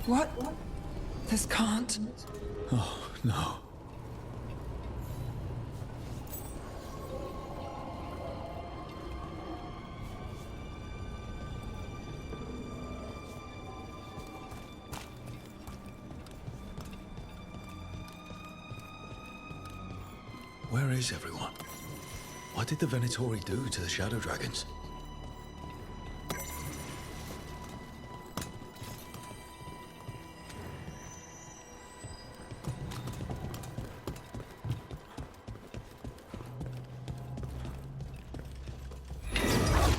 What? This can't. Oh, no. Where is everyone? What did the Venatori do to the Shadow Dragons?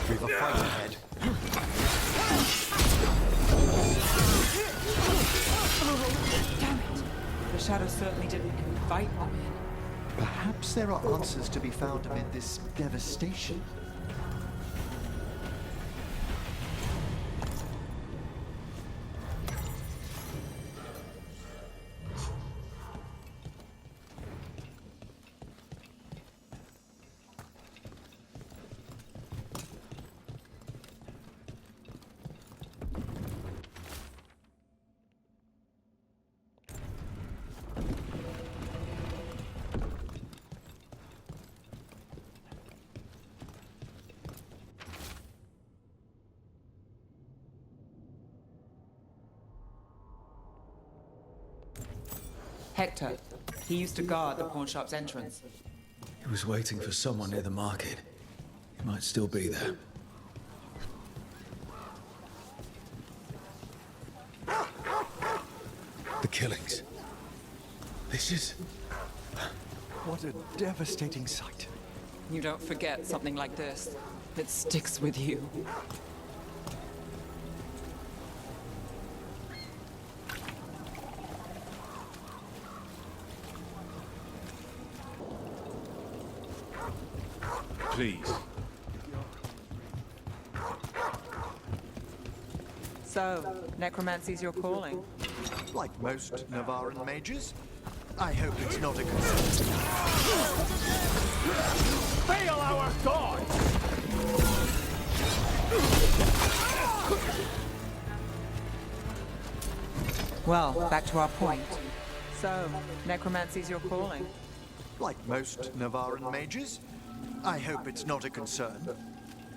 We've a fight ahead. Damn it. The shadow certainly didn't invite them in. Perhaps there are answers to be found amid this devastation. Hector. He used to guard the pawn shop's entrance. He was waiting for someone near the market. He might still be there. The killings. This is... What a devastating sight. You don't forget something like this. It sticks with you. Please. So, necromancy's your calling. Like most Navaran mages, I hope it's not a concern. Fail our god! Well, back to our point. So, necromancy's your calling. Like most Navaran mages, I hope it's not a concern.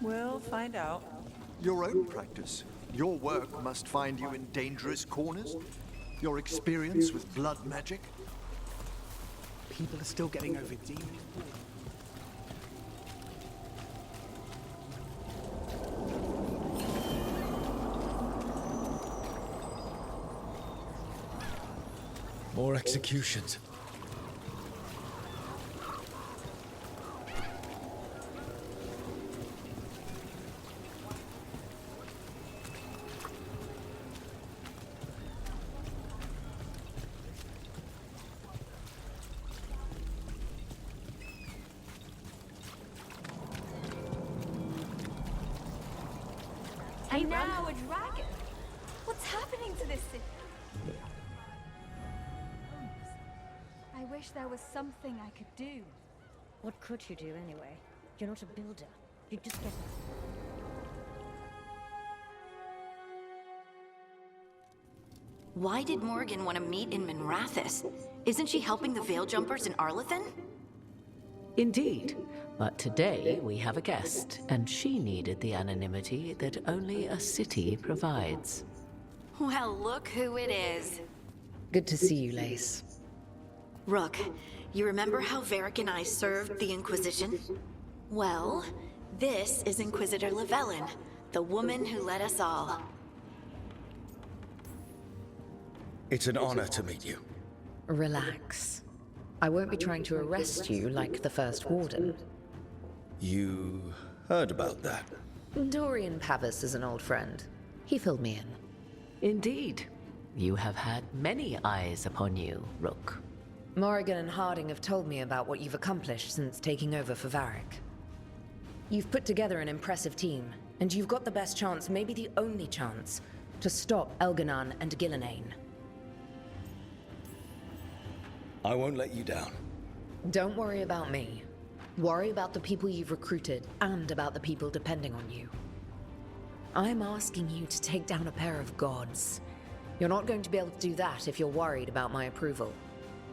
We'll find out. Your own practice. Your work must find you in dangerous corners. Your experience with blood magic. People are still getting over demons. More executions. And now a dragon. What's happening to this city? I wish there was something I could do. What could you do anyway? You're not a builder. You just get... Why did Morgan want to meet in Minrathous? Isn't she helping the Veil Jumpers in Arlathan? Indeed. But today we have a guest, and she needed the anonymity that only a city provides. Well, look who it is. Good to see you, Lace. Rook, you remember how Varric and I served the Inquisition? Well, this is Inquisitor Llewellyn, the woman who led us all. It's an honor to meet you. Relax. I won't be trying to arrest you like the First Warden. You heard about that? Dorian Pavis is an old friend. He filled me in. Indeed. You have had many eyes upon you, Rook. Morrigan and Harding have told me about what you've accomplished since taking over for Varric. You've put together an impressive team, and you've got the best chance, maybe the only chance, to stop Elganon and Gillenane. I won't let you down. Don't worry about me. Worry about the people you've recruited, and about the people depending on you. I'm asking you to take down a pair of gods. You're not going to be able to do that if you're worried about my approval.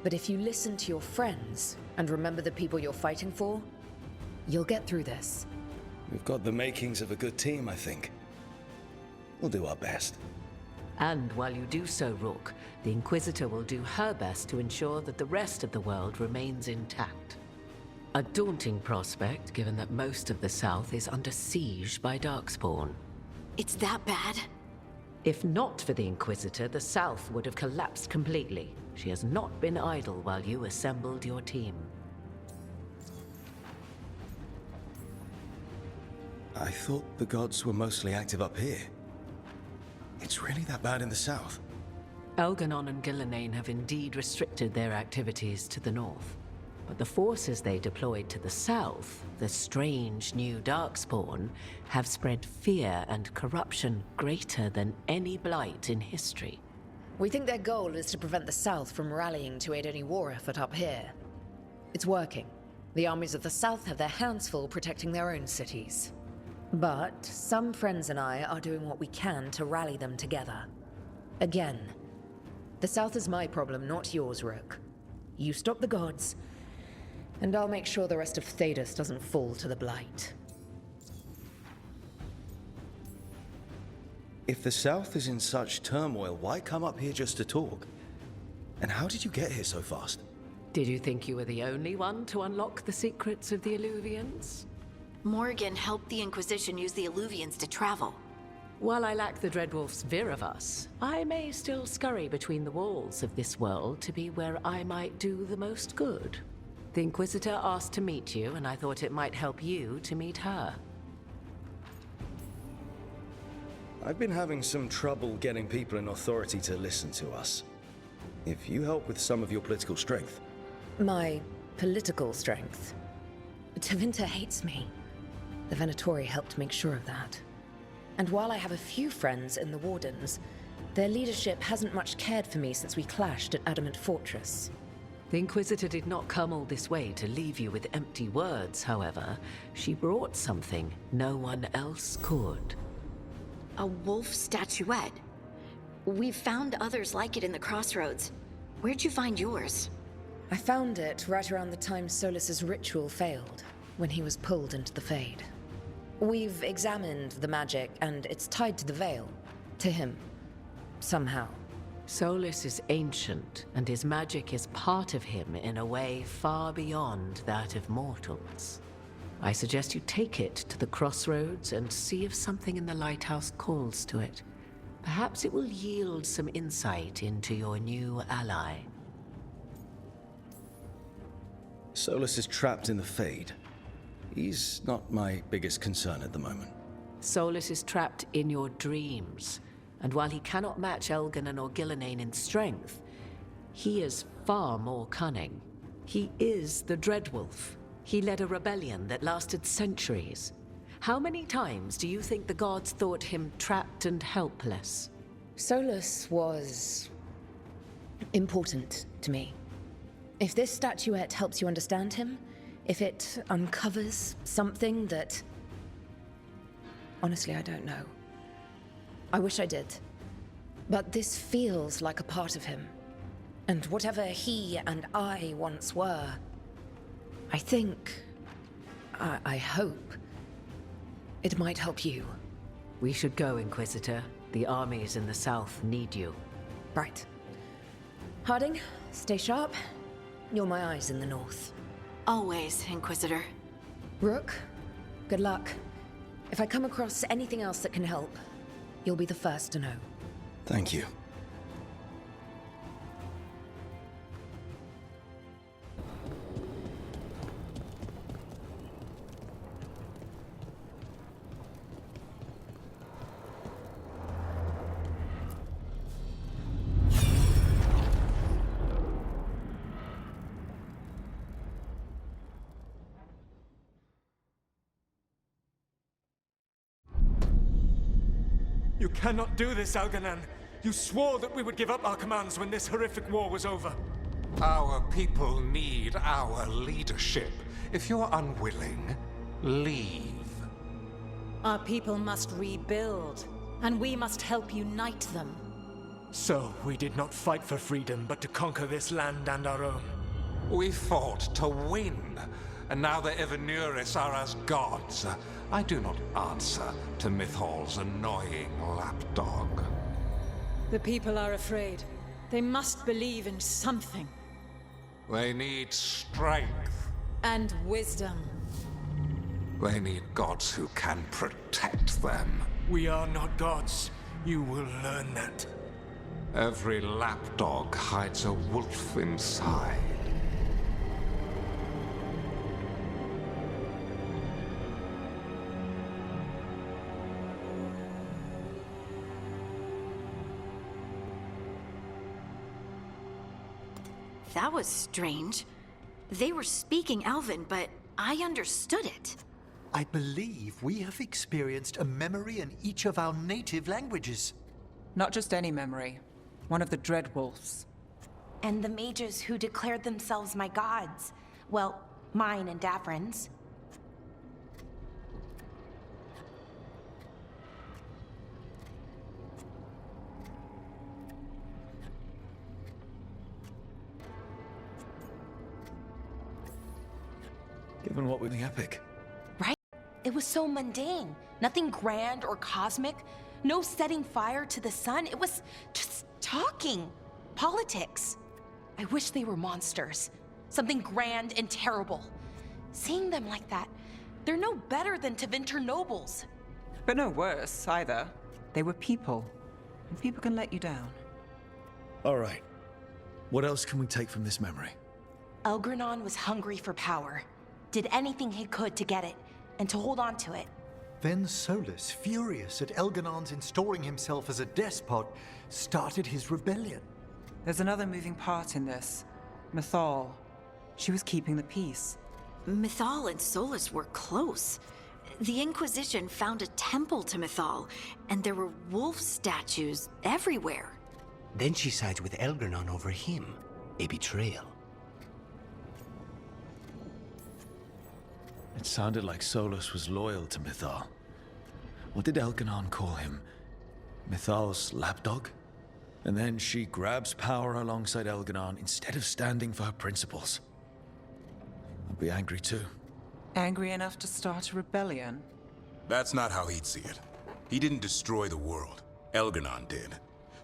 But if you listen to your friends and remember the people you're fighting for, you'll get through this. We've got the makings of a good team, I think. We'll do our best. And while you do so, Rook, the Inquisitor will do her best to ensure that the rest of the world remains intact. A daunting prospect, given that most of the South is under siege by Darkspawn. It's that bad? If not for the Inquisitor, the South would have collapsed completely. She has not been idle while you assembled your team. I thought the gods were mostly active up here. It's really that bad in the south? Elganon and Gillenane have indeed restricted their activities to the north. But the forces they deployed to the south, the strange new Darkspawn, have spread fear and corruption greater than any blight in history. We think their goal is to prevent the South from rallying to aid any war effort up here. It's working. The armies of the South have their hands full protecting their own cities. But some friends and I are doing what we can to rally them together. Again, the South is my problem, not yours, Rook. You stop the gods, and I'll make sure the rest of Thedas doesn't fall to the blight. If the south is in such turmoil, why come up here just to talk? And how did you get here so fast? Did you think you were the only one to unlock the secrets of the Illuvians? Morgan helped the Inquisition use the Illuvians to travel. While I lack the Dreadwolf's Viravus, I may still scurry between the walls of this world to be where I might do the most good. The Inquisitor asked to meet you, and I thought it might help you to meet her. I've been having some trouble getting people in authority to listen to us. If you help with some of your political strength. My political strength? Tevinter hates me. The Venatori helped make sure of that. And while I have a few friends in the Wardens, their leadership hasn't much cared for me since we clashed at Adamant Fortress. The Inquisitor did not come all this way to leave you with empty words, however. She brought something no one else could. A wolf statuette. We've found others like it in the crossroads. Where'd you find yours? I found it right around the time Solus's ritual failed, when he was pulled into the Fade. We've examined the magic, and it's tied to the veil. To him. Somehow. Solus is ancient, and his magic is part of him in a way far beyond that of mortals. I suggest you take it to the crossroads and see if something in the lighthouse calls to it. Perhaps it will yield some insight into your new ally. Solus is trapped in the Fade. He's not my biggest concern at the moment. Solus is trapped in your dreams, and while he cannot match Elganon or Gillenane in strength, he is far more cunning. He is the Dreadwolf. He led a rebellion that lasted centuries. How many times do you think the gods thought him trapped and helpless? Solus was important to me. If this statuette helps you understand him, if it uncovers something that... Honestly, I don't know. I wish I did. But this feels like a part of him. And whatever he and I once were, I think... I hope... it might help you. We should go, Inquisitor. The armies in the south need you. Right. Harding, stay sharp. You're my eyes in the north. Always, Inquisitor. Rook, good luck. If I come across anything else that can help, you'll be the first to know. Thank you. You cannot do this, Elganon. You swore that we would give up our commands when this horrific war was over. Our people need our leadership. If you're unwilling, leave. Our people must rebuild, and we must help unite them. So we did not fight for freedom, but to conquer this land and our own. We fought to win, and now the Evanuris are as gods. I do not answer to Mythal's annoying lapdog. The people are afraid. They must believe in something. They need strength. And wisdom. They need gods who can protect them. We are not gods. You will learn that. Every lapdog hides a wolf inside. That was strange. They were speaking Elven, but I understood it. I believe we have experienced a memory in each of our native languages. Not just any memory. One of the Dreadwolves. And the mages who declared themselves my gods. Well, mine and Davrin's. Given what we're the epic. Right? It was so mundane. Nothing grand or cosmic. No setting fire to the sun. It was just talking. Politics. I wish they were monsters. Something grand and terrible. Seeing them like that, they're no better than Tevinter nobles. But no worse, either. They were people. And people can let you down. All right. What else can we take from this memory? Elgranon was hungry for power. Did anything he could to get it, and to hold on to it. Then Solus, furious at Elganon's installing himself as a despot, started his rebellion. There's another moving part in this. Mythal. She was keeping the peace. Mythal and Solus were close. The Inquisition found a temple to Mythal, and there were wolf statues everywhere. Then she sides with Elgranon over him. A betrayal. It sounded like Solus was loyal to Mythal. What did Elganon call him? Mythal's lapdog? And then she grabs power alongside Elganon instead of standing for her principles. I'd be angry too. Angry enough to start a rebellion? That's not how he'd see it. He didn't destroy the world. Elganon did.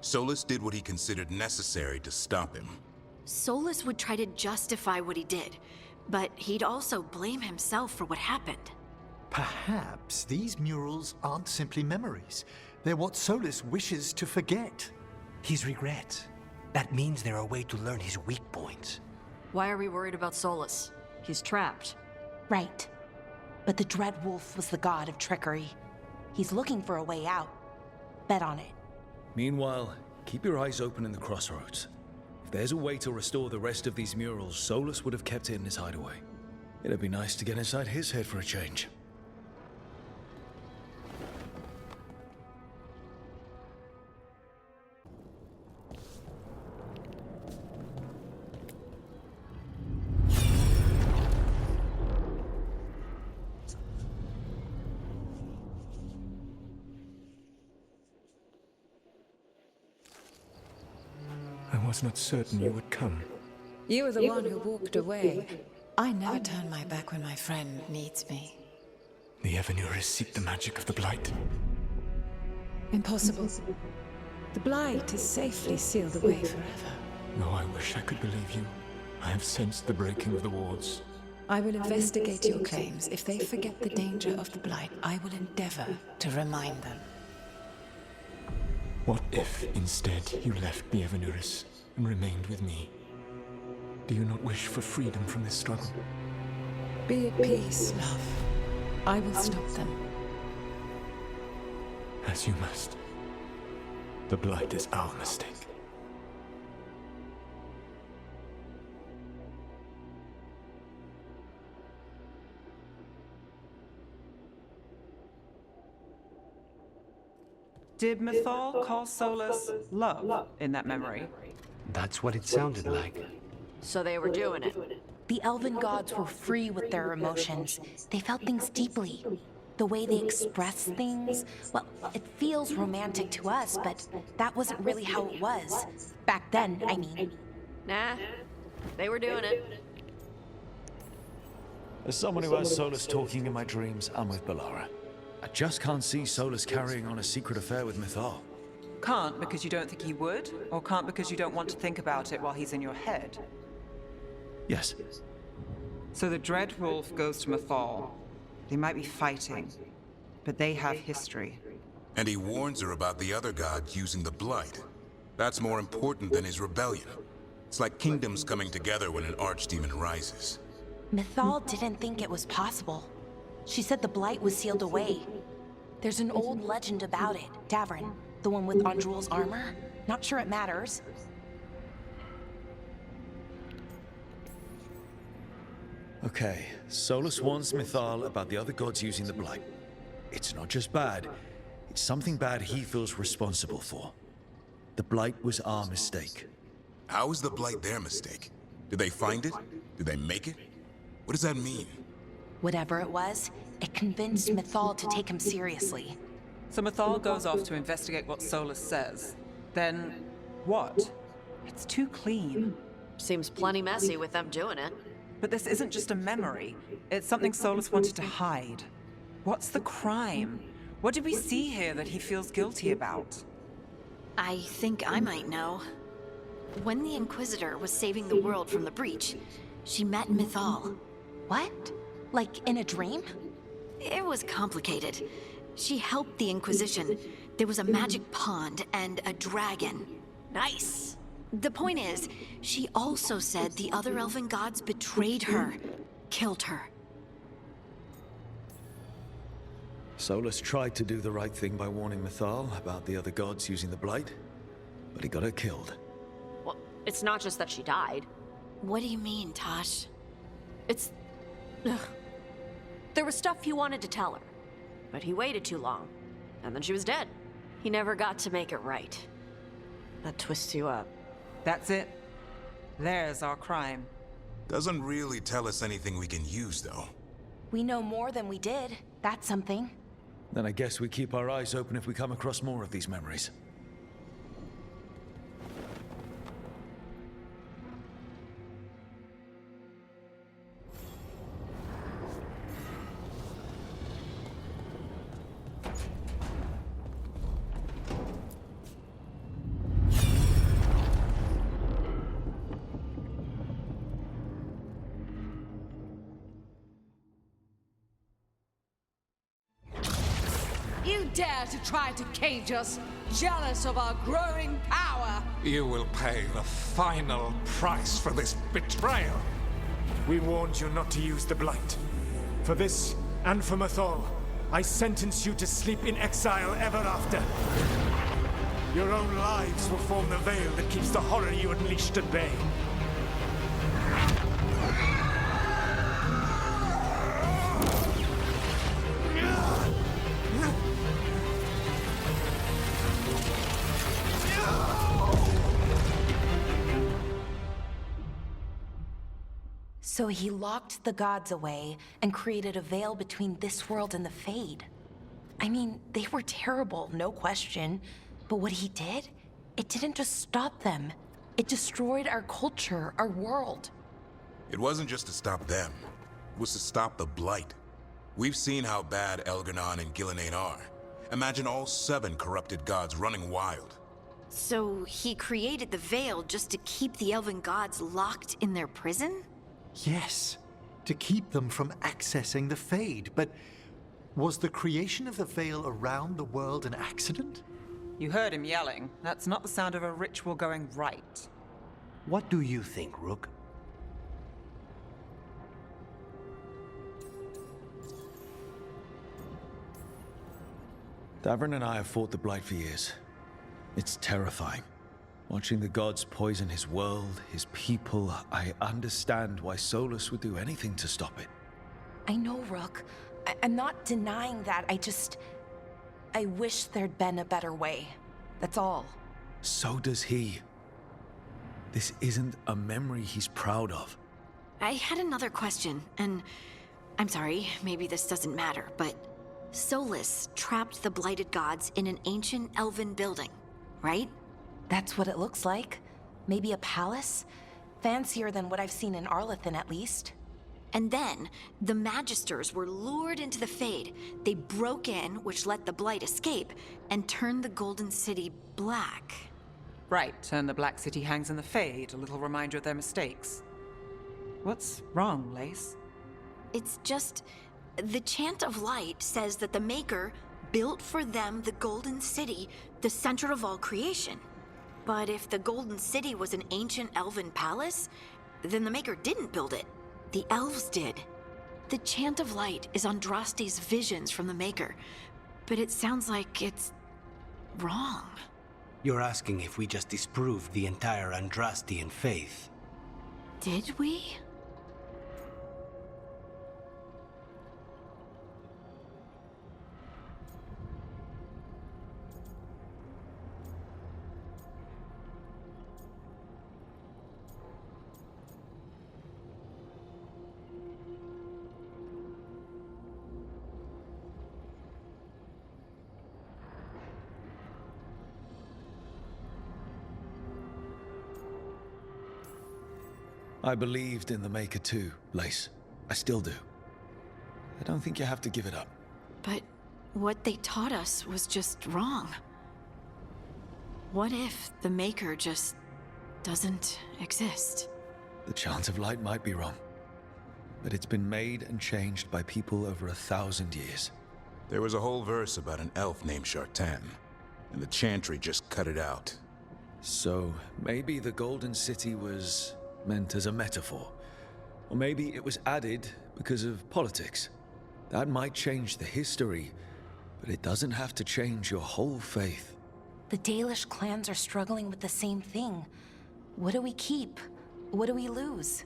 Solus did what he considered necessary to stop him. Solus would try to justify what he did, but he'd also blame himself for what happened. Perhaps these murals aren't simply memories. They're what Solus wishes to forget. His regrets. That means they're a way to learn his weak points. Why are we worried about Solus? He's trapped. Right. But the Dreadwolf was the god of trickery. He's looking for a way out. Bet on it. Meanwhile, keep your eyes open in the crossroads. If there's a way to restore the rest of these murals, Solus would have kept it in his hideaway. It'd be nice to get inside his head for a change. I was not certain you would come. You were the one who walked away. I never turn my back when my friend needs me. The Evanuris seek the magic of the Blight. Impossible. The Blight is safely sealed away forever. Though I wish I could believe you. I have sensed the breaking of the wards. I will investigate your claims. If they forget the danger of the Blight, I will endeavor to remind them. What if, instead, you left the Evanuris and remained with me? Do you not wish for freedom from this struggle? Be at peace, love. I will stop them. As you must. The Blight is our mistake. Did Mythal call Solus love in that memory? That's what it sounded like. So they were doing it. The elven gods were free with their emotions. They felt things deeply. The way they express things, well, it feels romantic to us, but that wasn't really how it was. Back then, I mean. Nah, they were doing it. As someone who has Solus talking in my dreams, I'm with Balara. I just can't see Solus carrying on a secret affair with Mythal. Can't because you don't think he would? Or can't because you don't want to think about it while he's in your head? Yes. So the Dreadwolf goes to Mythal. They might be fighting, but they have history. And he warns her about the other gods using the Blight. That's more important than his rebellion. It's like kingdoms coming together when an archdemon rises. Mythal didn't think it was possible. She said the Blight was sealed away. There's an old legend about it. Davrin, the one with Andrul's armor. Not sure it matters. Okay, Solus warns Mythal about the other gods using the Blight. It's not just bad, it's something bad he feels responsible for. The Blight was our mistake. How is the Blight their mistake? Did they find it? Did they make it? What does that mean? Whatever it was, it convinced Mythal to take him seriously. So Mythal goes off to investigate what Solus says. Then, what? It's too clean. Seems plenty messy with them doing it. But this isn't just a memory. It's something Solus wanted to hide. What's the crime? What did we see here that he feels guilty about? I think I might know. When the Inquisitor was saving the world from the breach, she met Mythal. What? Like in a dream? It was complicated. She helped the Inquisition. There was a magic pond and a dragon. Nice. The point is, she also said the other elven gods betrayed her, killed her. Solus tried to do the right thing by warning Mythal about the other gods using the Blight, but he got her killed. Well, it's not just that she died. What do you mean, Tosh? It's... Ugh. There was stuff he wanted to tell her, but he waited too long, and then she was dead. He never got to make it right. That twists you up. That's it. There's our crime. Doesn't really tell us anything we can use, though. We know more than we did. That's something. Then I guess we keep our eyes open if we come across more of these memories. You dare to try to cage us, jealous of our growing power! You will pay the final price for this betrayal. We warned you not to use the Blight. For this, and for Mythal, I sentence you to sleep in exile ever after. Your own lives will form the veil that keeps the horror you unleashed at bay. So he locked the gods away and created a veil between this world and the Fade. I mean, they were terrible, no question. But what he did, it didn't just stop them. It destroyed our culture, our world. It wasn't just to stop them. It was to stop the Blight. We've seen how bad Elganon and Gillenane are. Imagine all 7 corrupted gods running wild. So he created the veil just to keep the elven gods locked in their prison? Yes, to keep them from accessing the Fade, but was the creation of the veil around the world an accident? You heard him yelling. That's not the sound of a ritual going right. What do you think, Rook? Davrin and I have fought the Blight for years. It's terrifying. Watching the gods poison his world, his people, I understand why Solus would do anything to stop it. I know, Rook. I'm not denying that. I wish there'd been a better way. That's all. So does he. This isn't a memory he's proud of. I had another question, and I'm sorry, maybe this doesn't matter, but Solus trapped the blighted gods in an ancient elven building, right? That's what it looks like. Maybe a palace? Fancier than what I've seen in Arlethan, at least. And then, the Magisters were lured into the Fade. They broke in, which let the Blight escape, and turned the Golden City black. Right, and the Black City hangs in the Fade, a little reminder of their mistakes. What's wrong, Lace? It's just... the Chant of Light says that the Maker built for them the Golden City, the center of all creation. But if the Golden City was an ancient elven palace, then the Maker didn't build it. The elves did. The Chant of Light is Andraste's visions from the Maker, but it sounds like it's... wrong. You're asking if we just disproved the entire Andrastian faith. Did we? I believed in the Maker too, Lace. I still do. I don't think you have to give it up. But what they taught us was just wrong. What if the Maker just doesn't exist? The Chant of Light might be wrong, but it's been made and changed by people over 1,000 years. There was a whole verse about an elf named Shartan, and the Chantry just cut it out. So maybe the Golden City was meant as a metaphor. Or maybe it was added because of politics. That might change the history, but it doesn't have to change your whole faith. The Dalish clans are struggling with the same thing. What do we keep? What do we lose?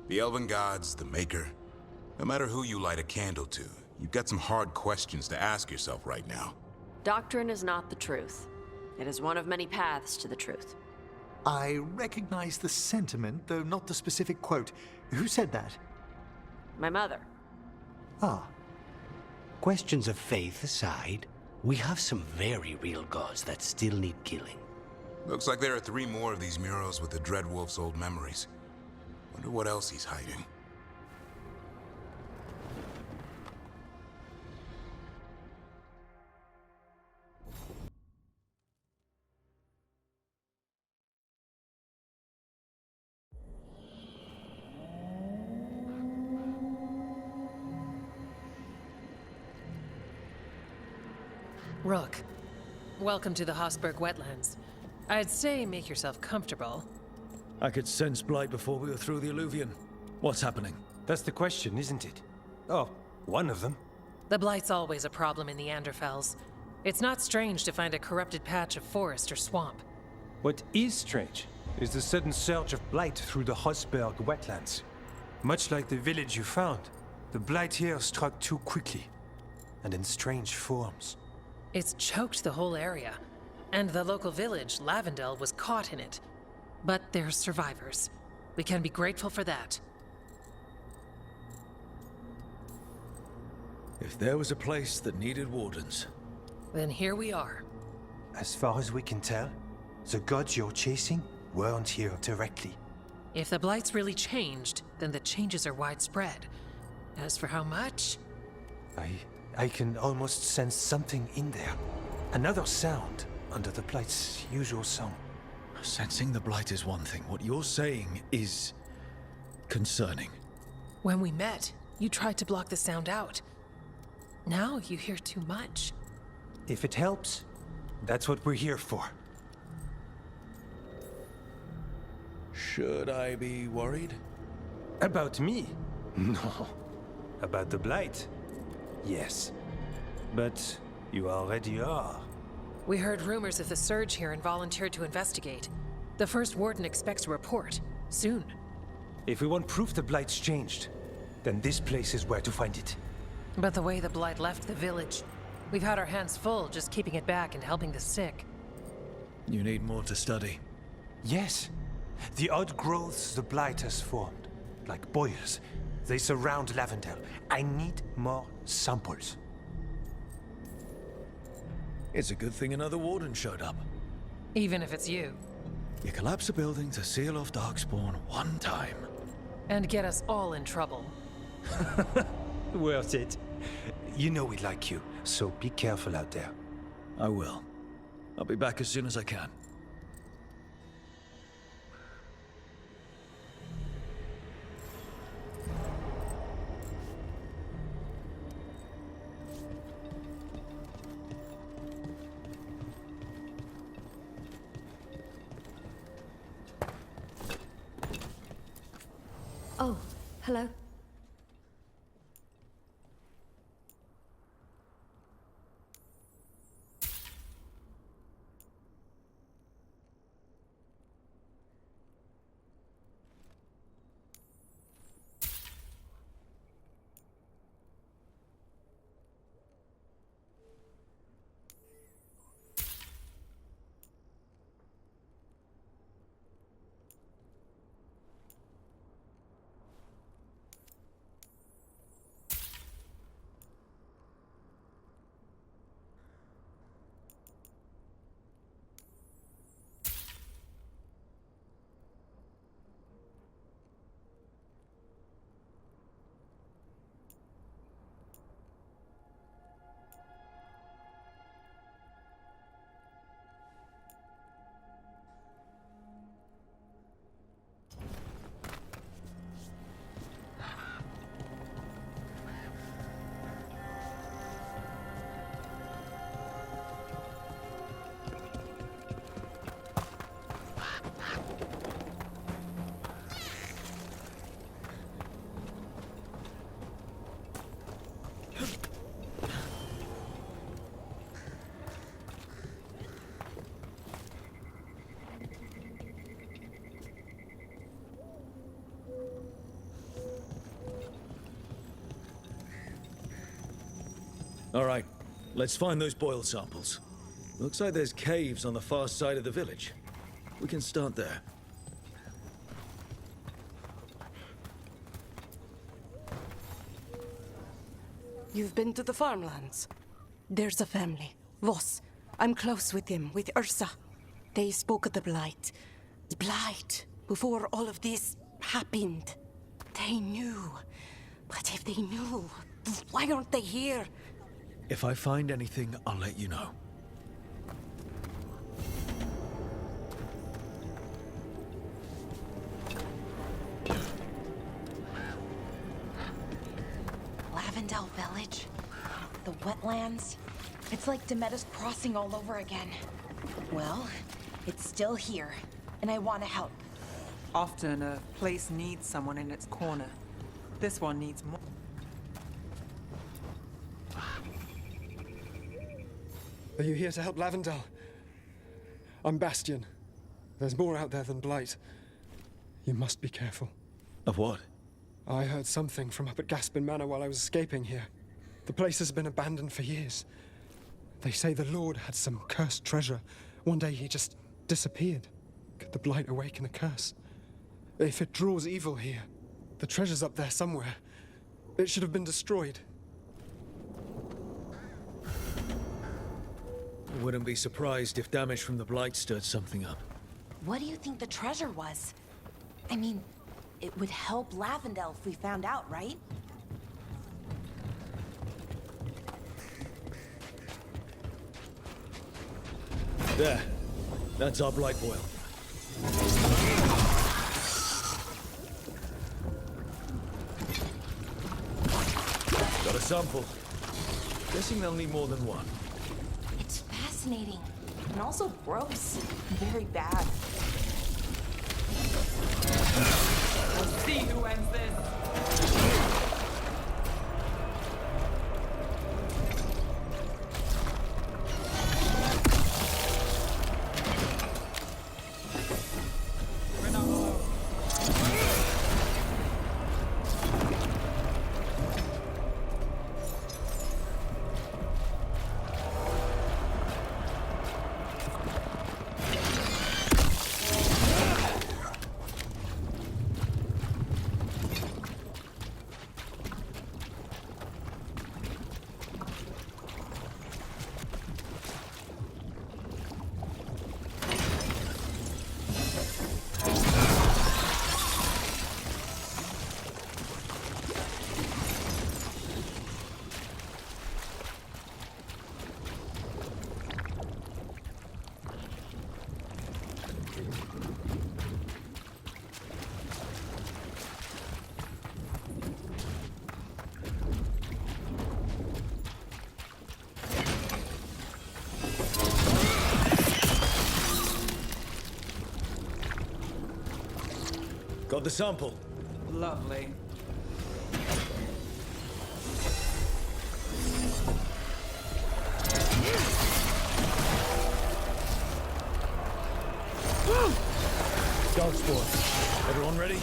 The elven gods, the Maker. No matter who you light a candle to, you've got some hard questions to ask yourself right now. Doctrine is not the truth. It is one of many paths to the truth. I recognize the sentiment, though not the specific quote. Who said that? My mother. Ah. Questions of faith aside, we have some very real gods that still need killing. Looks like there are 3 more of these murals with the Dreadwolf's old memories. Wonder what else he's hiding. Rook, welcome to the Hosberg wetlands. I'd say make yourself comfortable. I could sense blight before we were through the Alluvion. What's happening? That's the question, isn't it? Oh, one of them. The blight's always a problem in the Anderfels. It's not strange to find a corrupted patch of forest or swamp. What is strange is the sudden surge of blight through the Hosberg wetlands. Much like the village you found, the blight here struck too quickly, and in strange forms. It's choked the whole area, and the local village, Lavendel, was caught in it. But they're survivors. We can be grateful for that. If there was a place that needed wardens, then here we are. As far as we can tell, the gods you're chasing weren't here directly. If the blight's really changed, then the changes are widespread. As for how much... I can almost sense something in there. Another sound under the blight's usual song. Sensing the blight is one thing. What you're saying is concerning. When we met, you tried to block the sound out. Now you hear too much. If it helps, that's what we're here for. Should I be worried? About me? No. About the blight? Yes. But you already are. We heard rumors of the surge here and volunteered to investigate. The first warden expects a report. Soon. If we want proof the blight's changed, then this place is where to find it. But the way the blight left the village, we've had our hands full just keeping it back and helping the sick. You need more to study. Yes. The odd growths the blight has formed, like boils, they surround Lavendel. I need more samples. It's a good thing another warden showed up. Even if it's you. You collapse a building to seal off Darkspawn one time. And get us all in trouble. Worth it. You know we like you, so be careful out there. I will. I'll be back as soon as I can. Oh, hello. All right, let's find those boil samples. Looks like there's caves on the far side of the village. We can start there. You've been to the farmlands? There's a family, Voss. I'm close with them, with Ursa. They spoke of the Blight. The Blight, before all of this happened. They knew. But if they knew, why aren't they here? If I find anything, I'll let you know. Lavendel Village? The wetlands? It's like Demeter's Crossing all over again. Well, it's still here, and I want to help. Often a place needs someone in its corner. This one needs more. Are you here to help Lavendel? I'm Bastion. There's more out there than Blight. You must be careful. Of what? I heard something from up at Gaspin Manor while I was escaping here. The place has been abandoned for years. They say the Lord had some cursed treasure. One day he just disappeared. Could the Blight awaken a curse? If it draws evil here, the treasure's up there somewhere. It should have been destroyed. Wouldn't be surprised if damage from the Blight stirred something up. What do you think the treasure was? I mean, it would help Lavendel if we found out, right? There. That's our Blight boil. Got a sample. Guessing they'll need more than one. It's fascinating, and also gross. Very bad. We'll see who ends this. Got the sample. Lovely. Dog sport. Everyone ready?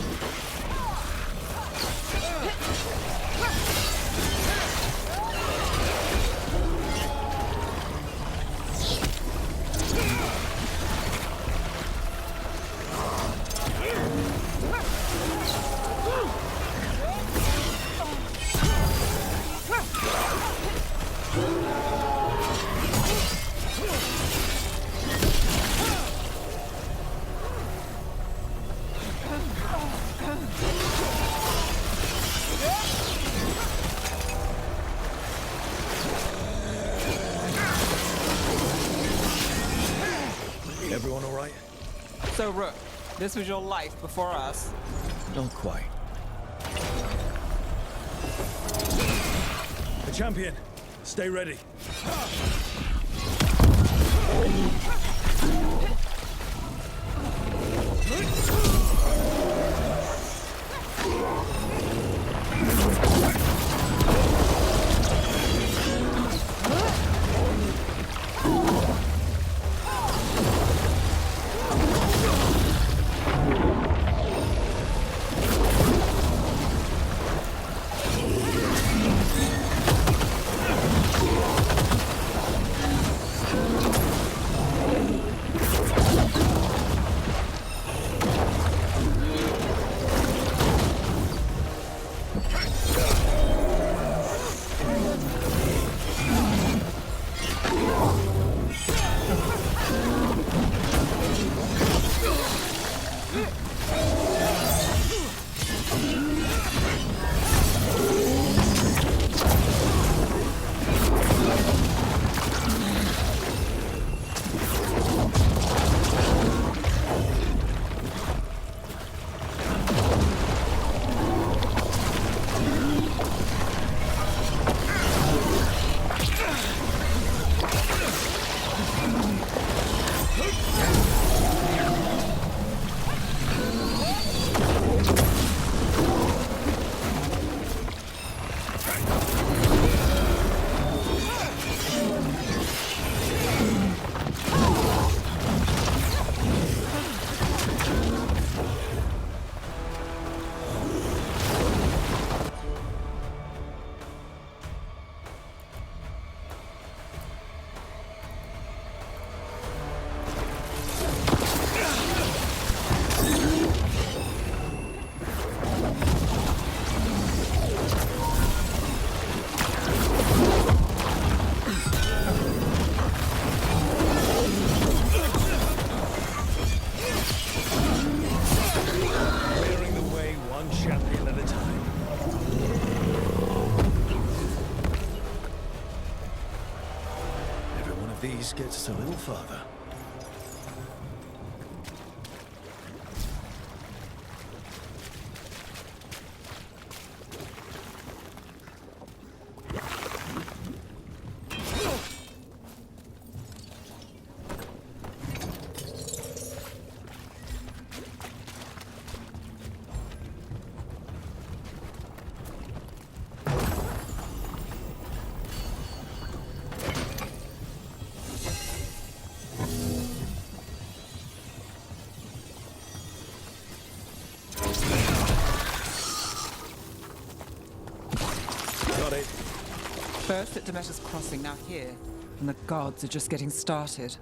Everyone all right? So, Rook, this was your life before us? Not quite. The champion, stay ready. These gets us a little further. First at Demeter's Crossing, now here. And the gods are just getting started.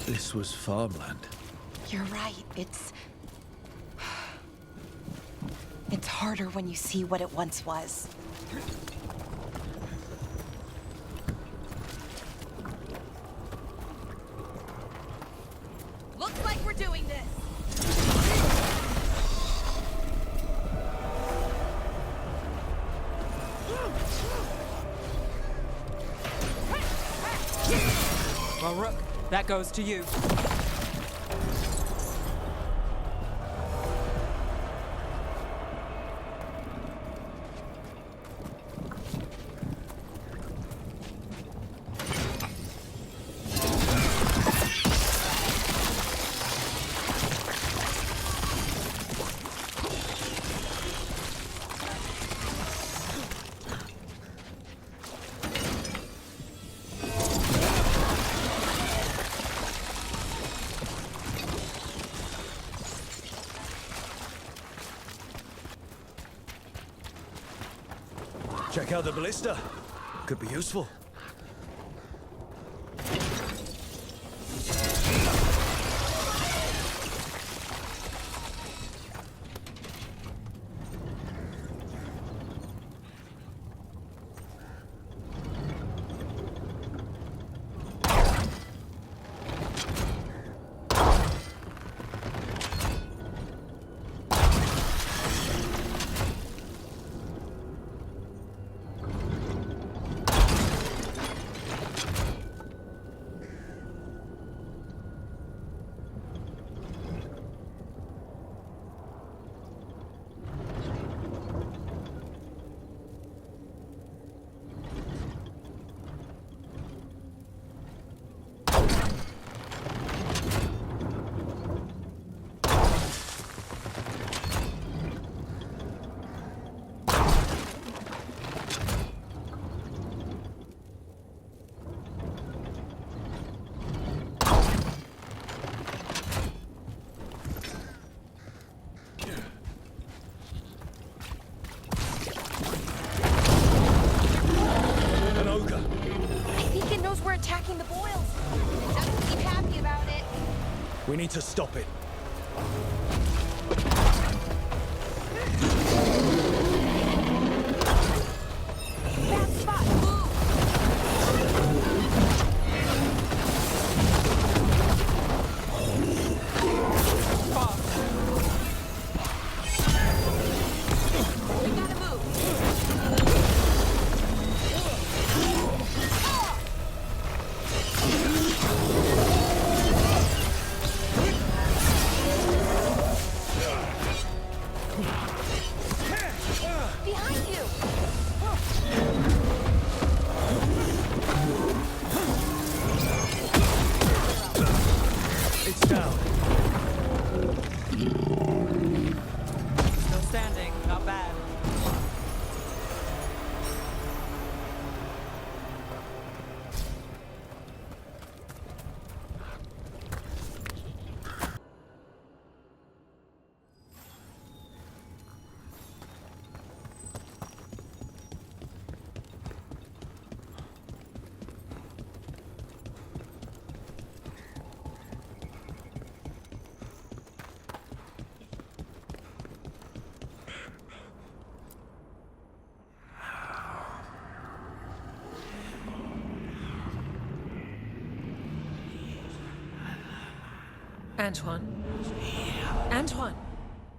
This was farmland. You're right. It's harder when you see what it once was. Looks like we're doing this. Well, Rook, that goes to you. Check out the ballista. Could be useful. Attacking the boils. Doesn't seem happy about it. We need to stop it. Bad spot. Move. We gotta move. Behind you! It's down. Still standing, not bad. Antoine? Antoine!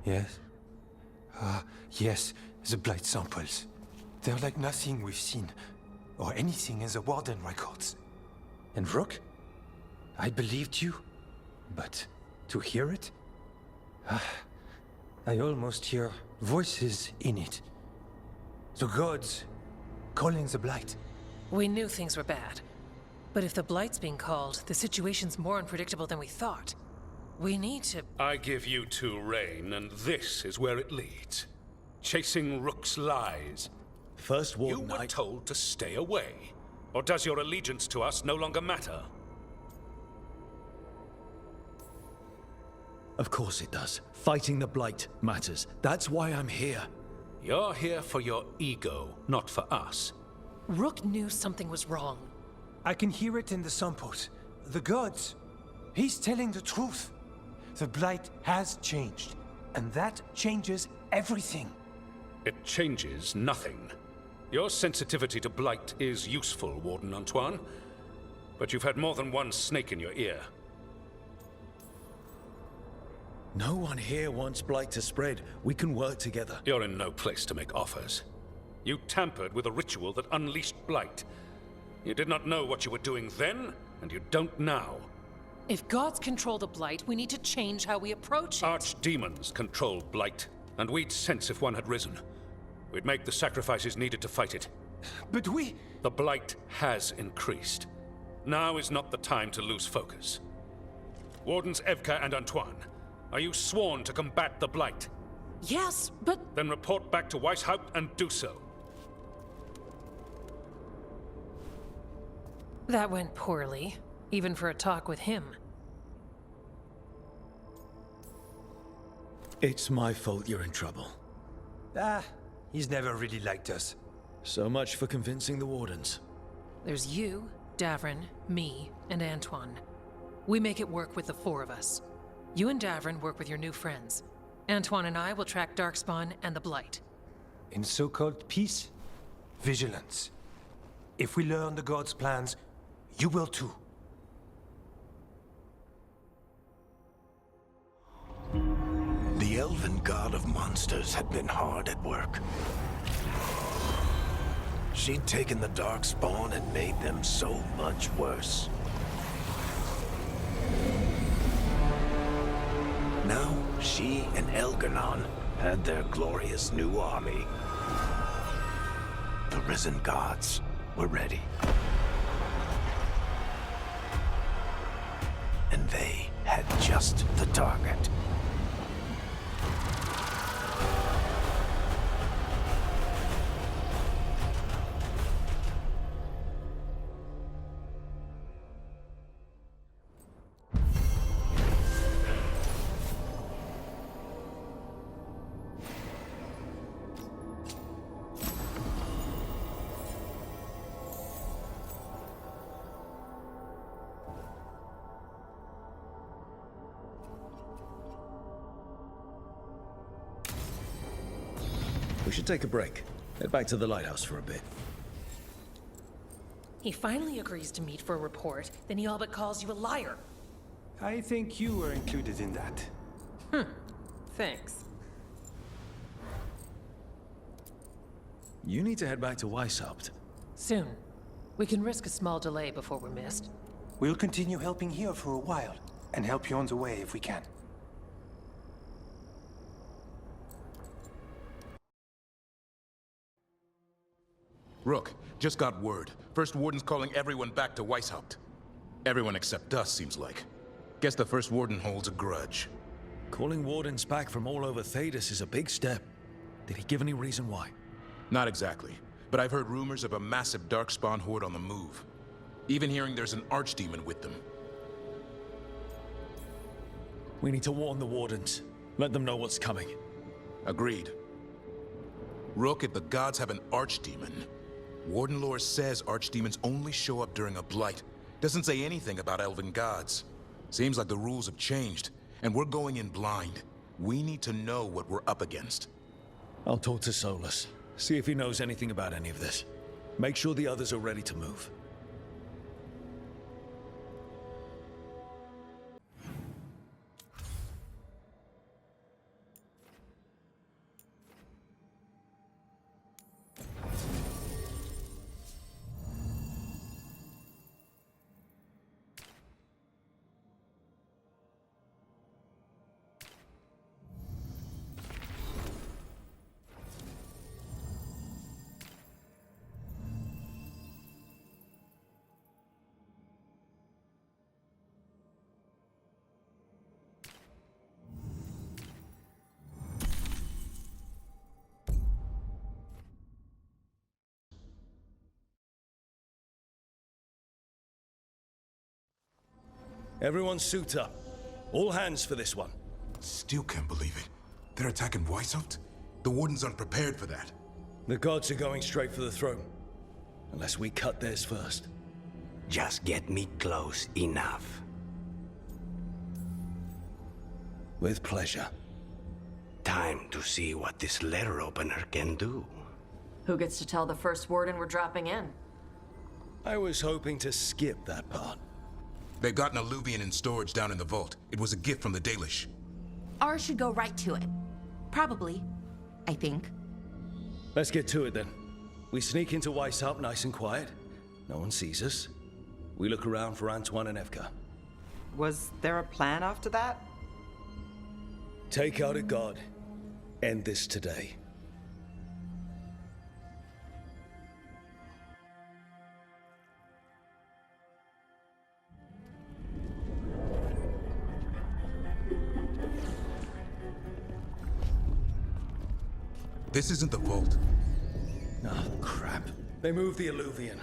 Yes? Yes, the blight samples. They're like nothing we've seen, or anything in the Warden records. And Rook? I believed you, but to hear it? I almost hear voices in it. The gods calling the blight. We knew things were bad. But if the Blight's being called, the situation's more unpredictable than we thought. We need to... I give you two reign, and this is where it leads. Chasing Rook's lies. First Warden, you were told to stay away. Or does your allegiance to us no longer matter? Of course it does. Fighting the Blight matters. That's why I'm here. You're here for your ego, not for us. Rook knew something was wrong. I can hear it in the samples. The gods. He's telling the truth. The Blight has changed, and that changes everything. It changes nothing. Your sensitivity to Blight is useful, Warden Antoine. But you've had more than one snake in your ear. No one here wants Blight to spread. We can work together. You're in no place to make offers. You tampered with a ritual that unleashed Blight. You did not know what you were doing then, and you don't now. If gods control the Blight, we need to change how we approach it. Archdemons control Blight, and we'd sense if one had risen. We'd make the sacrifices needed to fight it. But we... The Blight has increased. Now is not the time to lose focus. Wardens Evka and Antoine, are you sworn to combat the Blight? Yes, but... Then report back to Weishaupt and do so. That went poorly, even for a talk with him. It's my fault you're in trouble. He's never really liked us. So much for convincing the Wardens. There's you, Davrin, me, and Antoine. We make it work with the four of us. You and Davrin work with your new friends. Antoine and I will track Darkspawn and the Blight. In so-called peace, vigilance. If we learn the gods' plans, you will too. The elven god of monsters had been hard at work. She'd taken the Darkspawn and made them so much worse. Now, she and Elganon had their glorious new army. The risen gods were ready. And they had just the target. We should take a break. Head back to the lighthouse for a bit. He finally agrees to meet for a report, then he all but calls you a liar. I think you were included in that. Thanks. You need to head back to Weishaupt. Soon. We can risk a small delay before we're missed. We'll continue helping here for a while, and help you on the way if we can. Rook, just got word. First Warden's calling everyone back to Weishaupt. Everyone except us, seems like. Guess the First Warden holds a grudge. Calling Wardens back from all over Thedas is a big step. Did he give any reason why? Not exactly, but I've heard rumors of a massive Darkspawn horde on the move. Even hearing there's an Archdemon with them. We need to warn the Wardens. Let them know what's coming. Agreed. Rook, if the gods have an Archdemon, Warden lore says Archdemons only show up during a blight. Doesn't say anything about elven gods. Seems like the rules have changed, and we're going in blind. We need to know what we're up against. I'll talk to Solus. See if he knows anything about any of this. Make sure the others are ready to move. Everyone suit up. All hands for this one. Still can't believe it. They're attacking Weishaupt? The Wardens aren't prepared for that. The gods are going straight for the throne. Unless we cut theirs first. Just get me close enough. With pleasure. Time to see what this letter opener can do. Who gets to tell the first warden we're dropping in? I was hoping to skip that part. They've got an alluvian in storage down in the vault. It was a gift from the Dalish. Ours should go right to it. Probably. I think. Let's get to it then. We sneak into Weishaupt nice and quiet. No one sees us. We look around for Antoine and Evka. Was there a plan after that? Take out a god. End this today. This isn't the vault. Oh, crap. They moved the alluvian.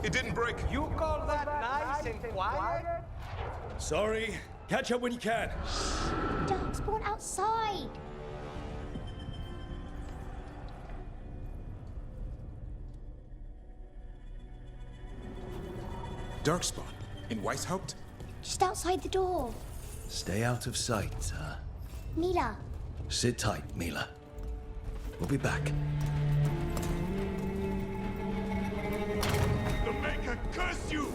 It didn't break. You call that nice and quiet? Sorry. Catch up when you can. Darkspawn outside. Darkspawn? In Weishaupt? Just outside the door. Stay out of sight, huh? Mila. Sit tight, Mila. We'll be back. The Maker curse you!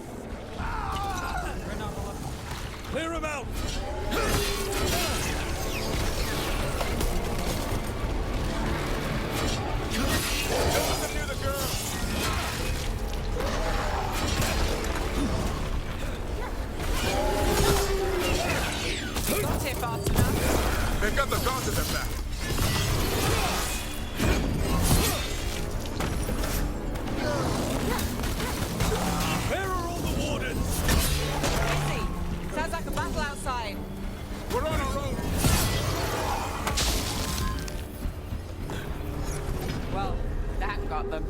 Clear him out! Jonathan near the girl! Got here fast enough. They've got the gods at their back. Where are all the wardens? Crazy. Sounds like a battle outside. We're on our own! Well, that got them.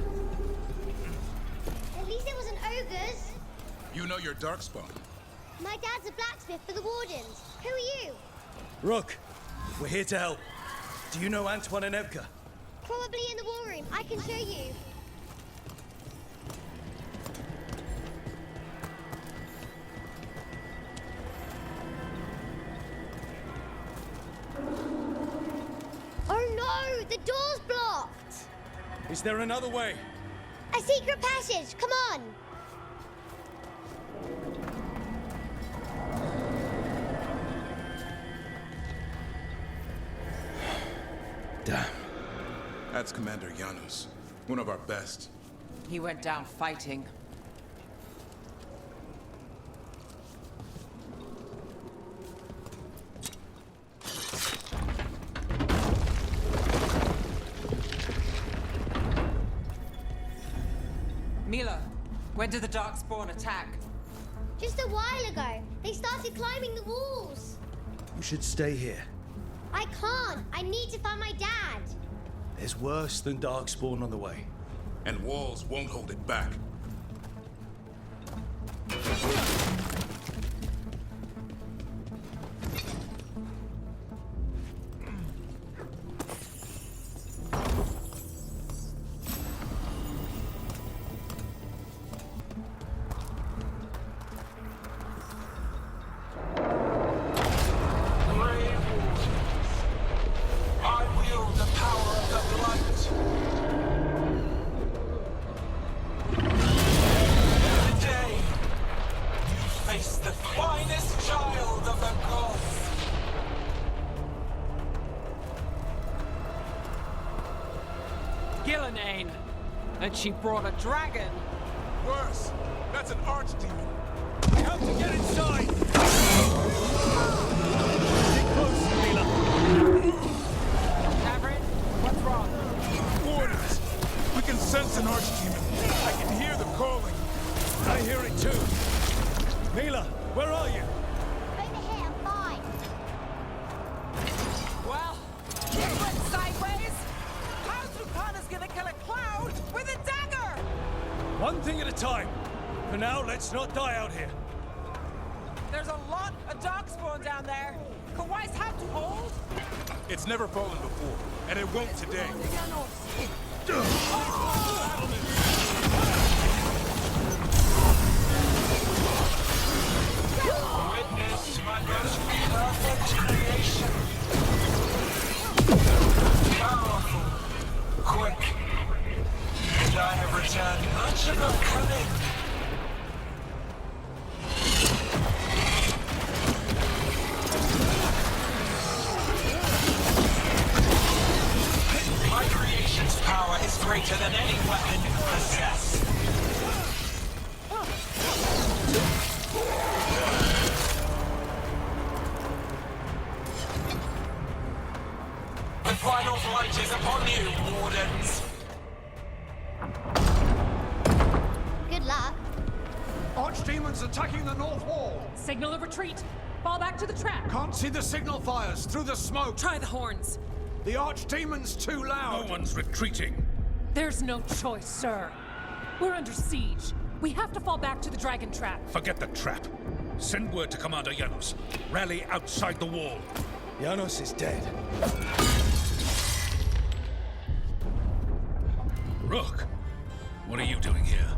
At least it wasn't ogres. You know your Darkspawn. My dad's a blacksmith for the Wardens. Who are you? Rook, we're here to help. Do you know Antoine and Evka? Probably in the war room. I can show you. Oh no! The door's blocked! Is there another way? A secret passage! Come on! Damn. That's Commander Janus, one of our best. He went down fighting. Mila, when did the Darkspawn attack? Just a while ago. They started climbing the walls. You should stay here. I can't. I need to find my dad. There's worse than Darkspawn on the way. And walls won't hold it back. And she brought a dragon. Worse! That's an archdemon. We have to get inside! Stay close, Mila. Davrin, what's wrong? Wardens! We can sense an archdemon. I can hear them calling. I hear it too. Mila, where are you? Over here, I'm fine. Well, it went sideways. How's Lucana's gonna kill a cloud with a dagger? One thing at a time. For now, let's not die out here. There's a lot of darkspawn down there. Can Weiss have to hold? It's never fallen before, and it won't today. Witness my most perfect creation. Powerful, quick, and I have returned much of our cunning. My creation's power is greater than any weapon you possess. The final flight is upon you, Wardens. Good luck. Archdemons attacking the north wall. Signal of retreat. Fall back to the trap. Can't see the signal fires through the smoke. Try the horns. The Archdemon's too loud. No one's retreating. There's no choice, sir. We're under siege. We have to fall back to the dragon trap. Forget the trap. Send word to Commander Janos. Rally outside the wall. Janos is dead. Rook, what are you doing here?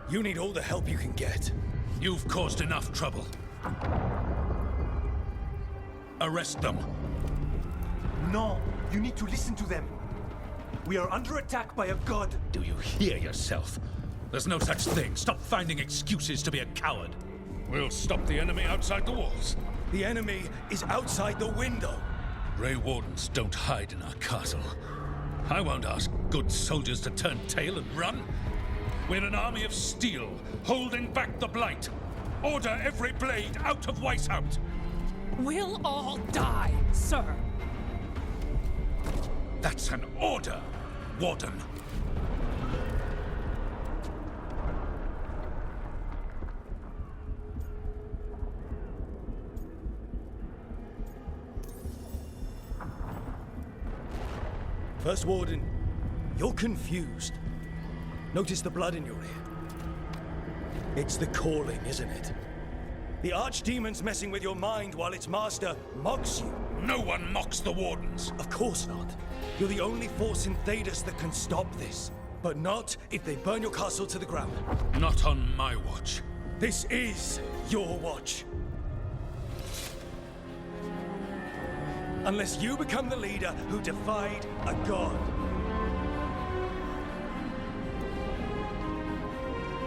You need all the help you can get. You've caused enough trouble. Arrest them. No, you need to listen to them. We are under attack by a god. Do you hear yourself? There's no such thing. Stop finding excuses to be a coward. We'll stop the enemy outside the walls. The enemy is outside the window. Grey Wardens don't hide in our castle. I won't ask good soldiers to turn tail and run. We're an army of steel, holding back the Blight. Order every blade out of Weishaupt. We'll all die, sir. That's an order, Warden. First Warden, you're confused. Notice the blood in your ear. It's the calling, isn't it? The Archdemon's messing with your mind while its master mocks you. No one mocks the Wardens. Of course not. You're the only force in Thedas that can stop this. But not if they burn your castle to the ground. Not on my watch. This is your watch. Unless you become the leader who defied a god.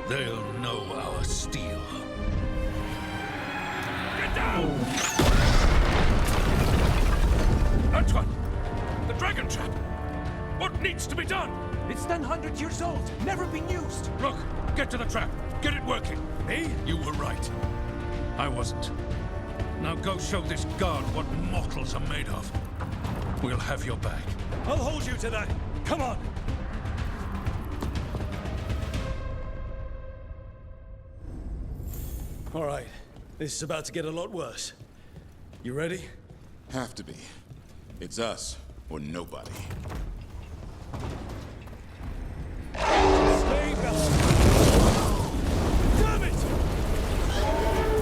They'll know our steel. Get down! Antoine! The dragon trap! What needs to be done? It's 100 years old, never been used. Look, get to the trap. Get it working. Me? You were right. I wasn't. Now go show this guard what mortals are made of. We'll have your back. I'll hold you to that. Come on! All right. This is about to get a lot worse. You ready? Have to be. It's us or nobody. Stay back! Damn it!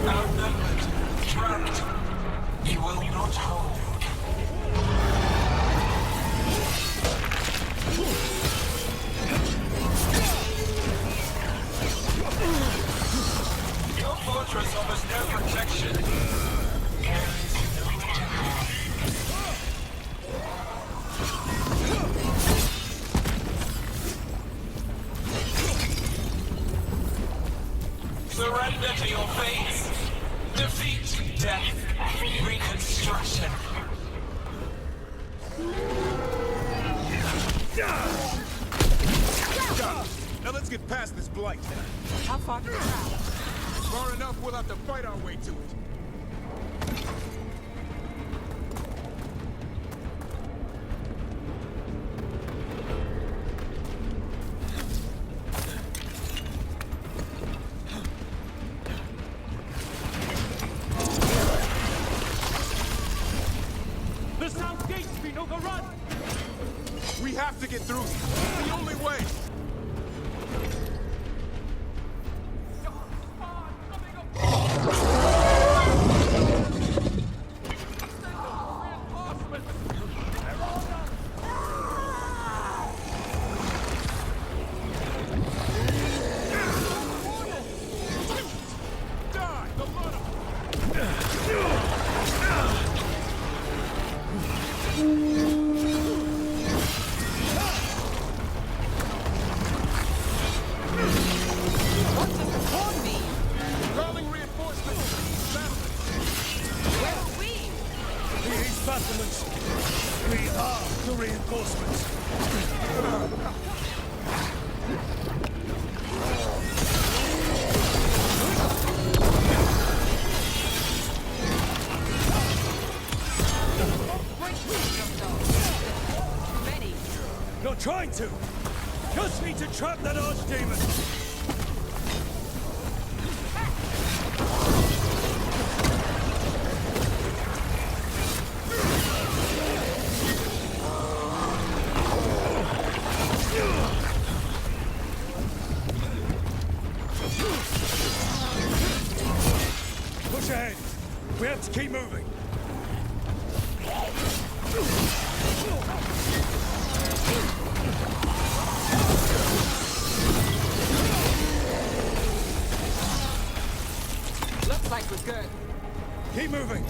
Outnumbered, trapped. You will not hold. Your fortress offers no protection. Surrender to your fates. Defeat, death, reconstruction. Now let's get past this blight. How far do we travel? Far enough we'll have to fight our way to it. The south gate's been overrun. We have to get through. It's the only way. to? Just need to trap that archdemon! Push ahead! We have to keep moving! Looks like we're good. Keep moving!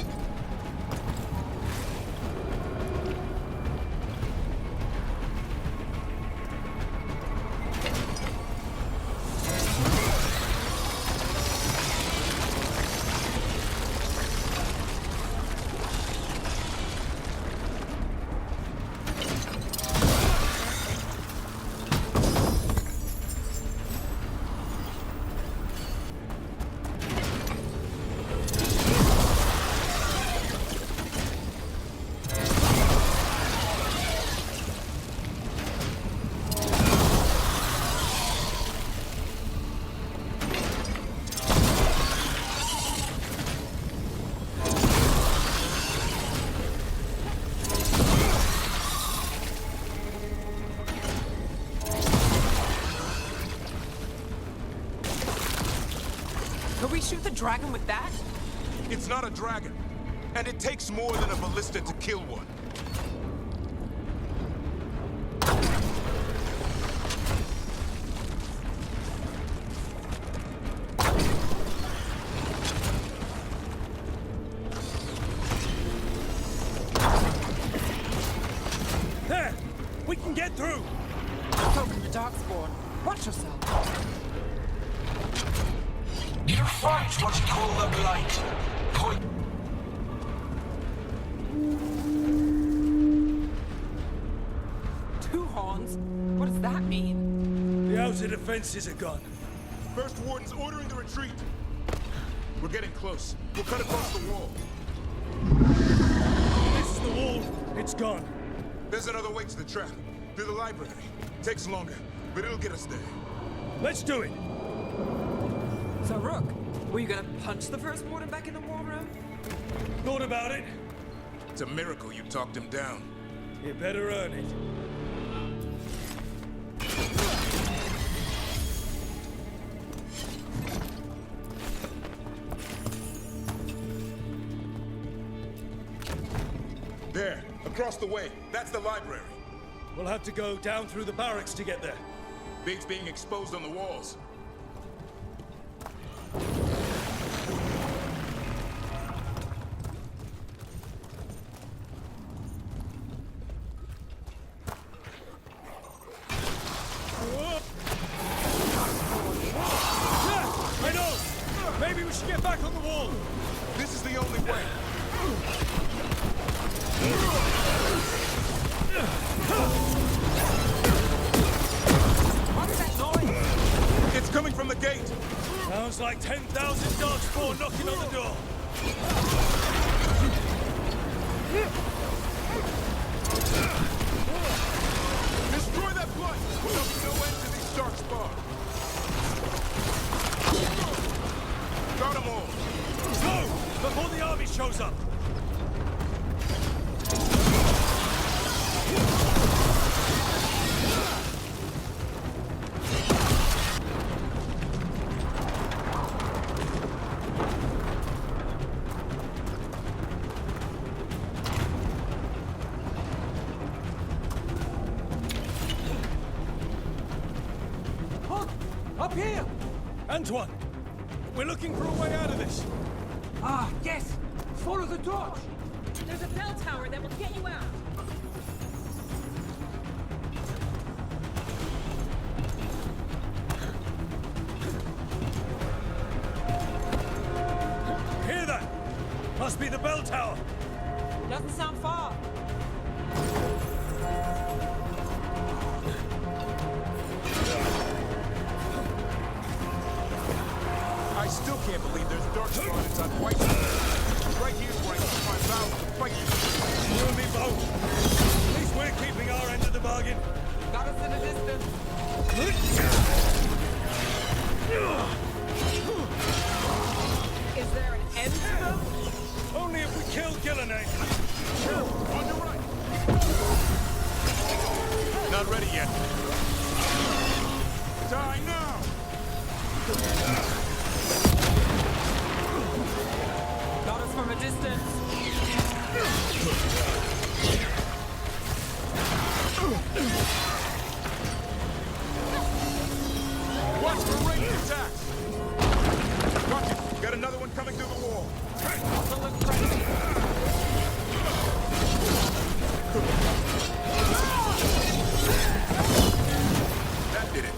Could we shoot the dragon with that? It's not a dragon, and it takes more than a ballista to kill one. There! We can get through! So can the Darkspawn. Watch yourself. You fight what you call the Blight. Point. Two horns? What does that mean? The outer defenses are gone. First Warden's ordering the retreat. We're getting close. We'll cut across the wall. This is the wall. It's gone. There's another way to the trap. Through the library. Takes longer, but it'll get us there. Let's do it! So, Rook, were you gonna punch the First Warden back in the war room? Thought about it. It's a miracle you talked him down. You better earn it. There, across the way. That's the library. We'll have to go down through the barracks to get there. Things being exposed on the walls. I know! Maybe we should get back on the wall! This is the only way. What is that noise? It's coming from the gate. Sounds like 10,000 Darkspawn knocking on the door. Destroy that blight! There'll be no end to these Darkspawn. Got them all. Go! Before the army shows up! Up here! Antoine! We're looking for a way out of this! Ah, yes! Follow the torch! There's a bell tower that will get you out. Hear that? Must be the bell tower! Doesn't sound far. I still can't believe there's Darkspawn inside White. Right here's where I put my vows to fight. You and me both. At least we're keeping our end of the bargain. Gotta us in a distance. Is there an end to them? Only if we kill Gillenay. On your right. Not ready yet. Die now! Got us from a distance. Watch for ranged attacks! Got you! Got another one coming through the wall. That did it.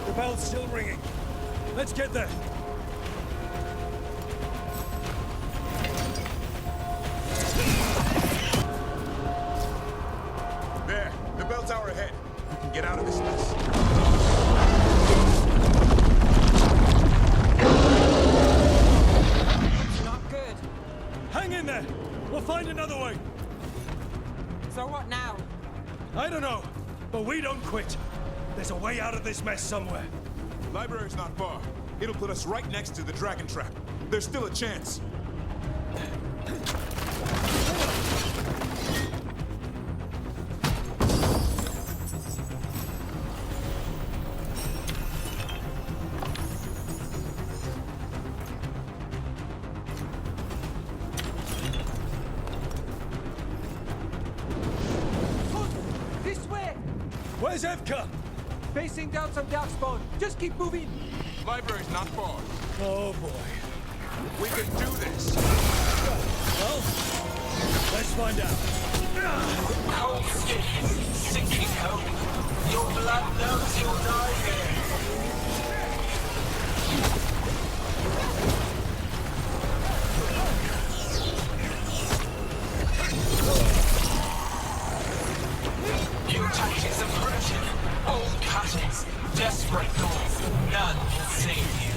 The bell's still ringing. Let's get there. There, the bell tower ahead. We can get out of this mess. Not good. Hang in there. We'll find another way. So what now? I don't know, but we don't quit. There's a way out of this mess somewhere. Library's not far. It'll put us right next to the dragon trap. There's still a chance. This way! Where's Evka? Facing down some darkspawn. Just keep moving. Library's not far. Oh boy. We can do this. Well, let's find out. Cold skin, sinking hope. Your blood knows you'll die here. Your tactics are primitive. Old cuttings, desperate doors. None will save you.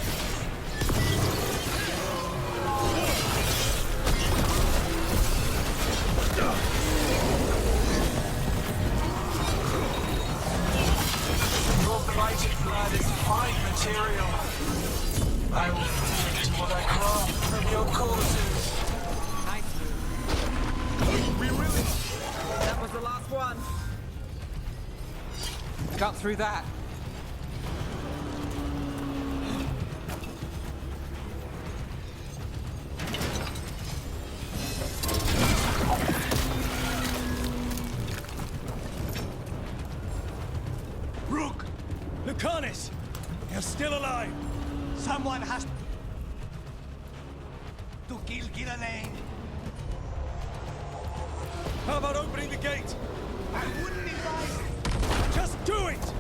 Your blighted blood is fine material. I will feed to what I craft from your causes. Nice move. We really... That was the last one. Got through that. Rook! Lucanis! You're still alive! Someone has to kill Gillenay. How about opening the gate? I wouldn't advise it. Just do it!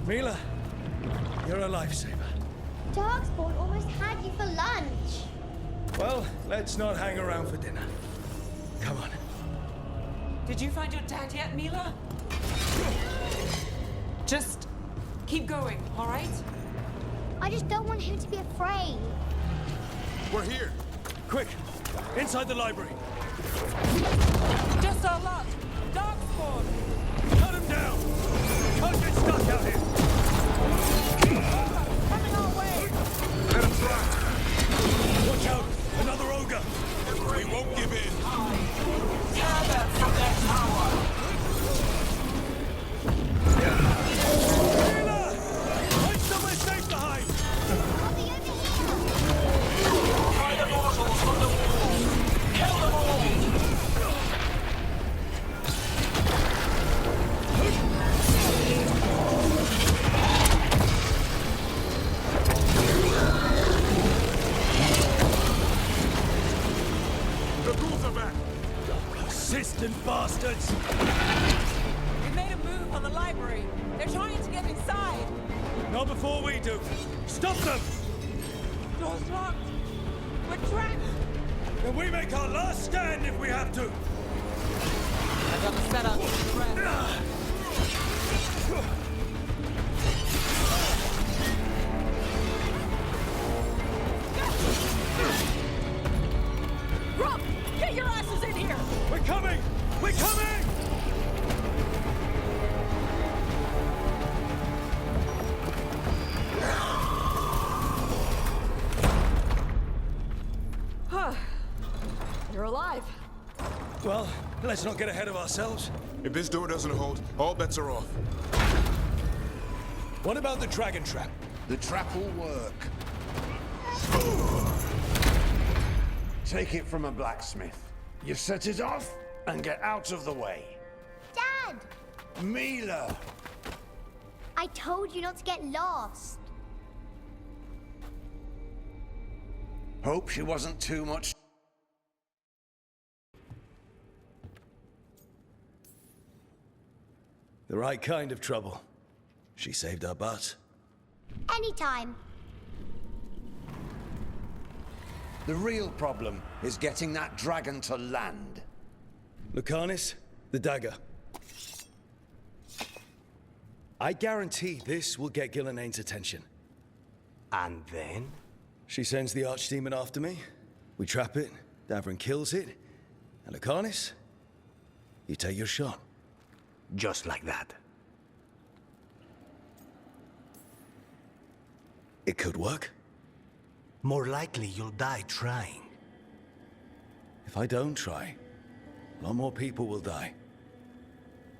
Mila, you're a lifesaver. Darkspawn almost had you for lunch. Well, let's not hang around for dinner. Come on. Did you find your dad yet, Mila? Just keep going, all right? I just don't want him to be afraid. We're here. Quick, inside the library. Just our luck. Darkspawn. Cut him down. can't get stuck out here! Coming our way! Let him try! Watch out! Another ogre! We won't give in! Tear them from their tower! Healer! Find somewhere safe to hide! Find the mortals from the wall! Kill them all! The ghouls are back! Persistent bastards! We made a move on the library. They're trying to get inside. Not before we do. Stop them! Door's locked. We're trapped. And we make our last stand if we have to! I got the setup. Rock! Get your asses in here! We're coming! We're coming! You're alive. Well, let's not get ahead of ourselves. If this door doesn't hold, all bets are off. What about the dragon trap? The trap will work. Take it from a blacksmith. You set it off and get out of the way. Dad! Mila! I told you not to get lost. Hope she wasn't too much. The right kind of trouble. She saved our butt. Anytime. The real problem is getting that dragon to land. Lucanis, the dagger. I guarantee this will get Gillenane's attention. And then? She sends the archdemon after me. We trap it, Davrin kills it. And Lucanis, you take your shot. Just like that. It could work. More likely you'll die trying. If I don't try, a lot more people will die.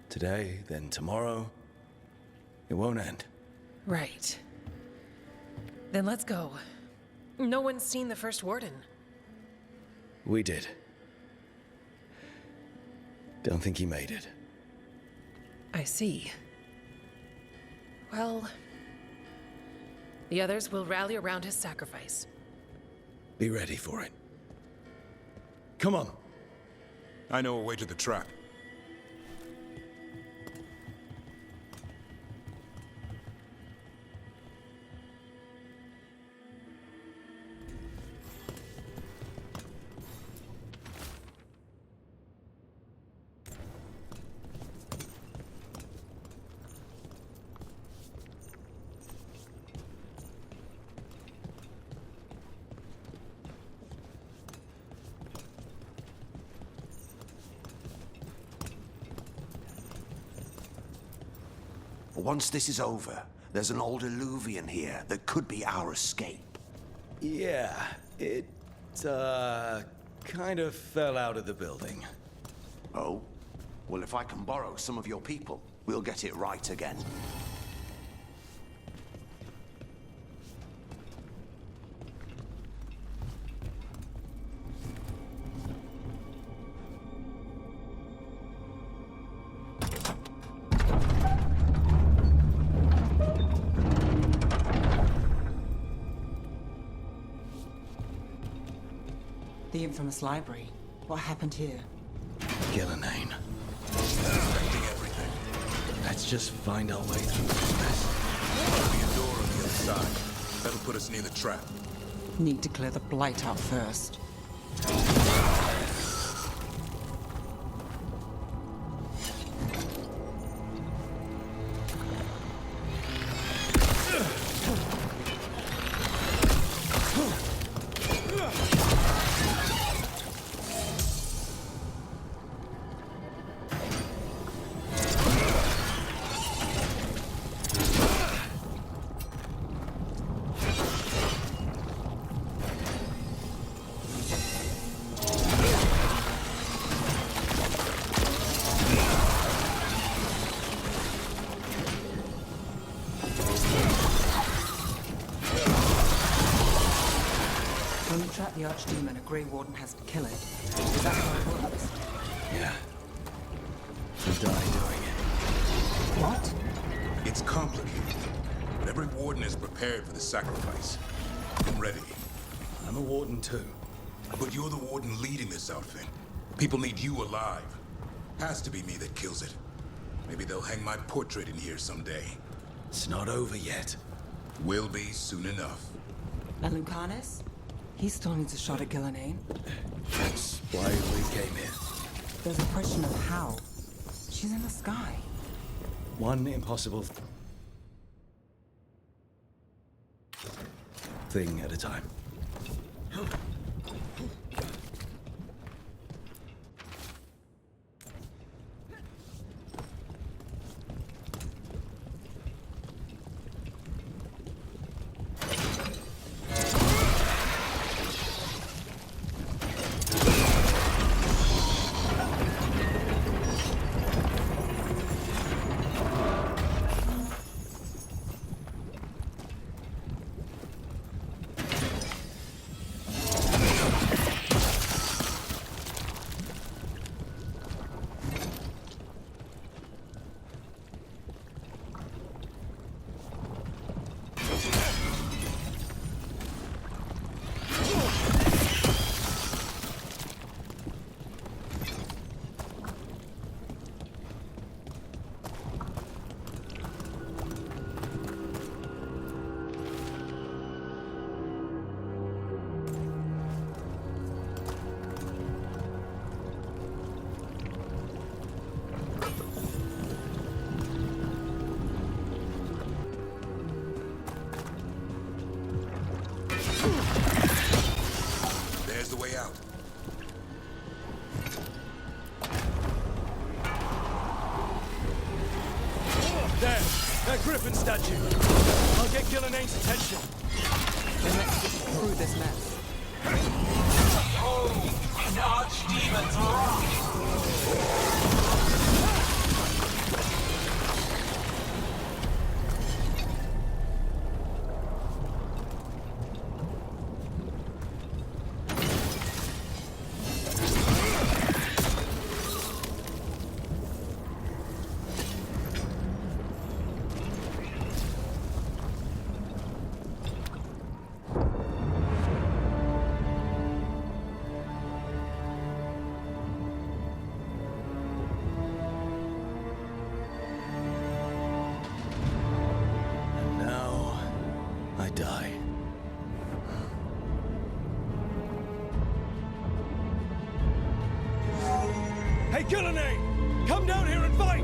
Today, then tomorrow. It won't end. Right. Then let's go. No one's seen the first warden. We did. Don't think he made it. I see. Well, the others will rally around his sacrifice. Be ready for it. Come on. I know a way to the trap. Once this is over, there's an old illuvian here that could be our escape. Yeah, it, kind of fell out of the building. Oh? Well, if I can borrow some of your people, we'll get it right again. The infamous library. What happened here? Gillenane. Expecting everything. Let's just find our way through this mess. There'll be a door on the other side. That'll put us near the trap. Need to clear the blight out first. the Archdemon, a Grey Warden has to kill it. Is that how it works? Yeah. You die doing it. What? It's complicated, but every warden is prepared for the sacrifice. I'm ready. I'm a warden too. But you're the warden leading this outfit. People need you alive. Has to be me that kills it. Maybe they'll hang my portrait in here someday. It's not over yet. Will be soon enough. And Lucanus? He still needs a shot at Gillenane. That's why we came here. There's a question of how. She's in the sky. One impossible thing at a time. There's the way out. There! That Griffin statue! I'll get Gillenane's attention. Then let's get through this mess. Oh, an Archdemon's wrath! Die. Hey, Gillenane! Come down here and fight!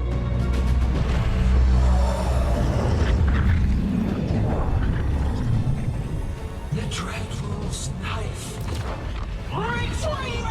The Dreadful's knife. Retreat!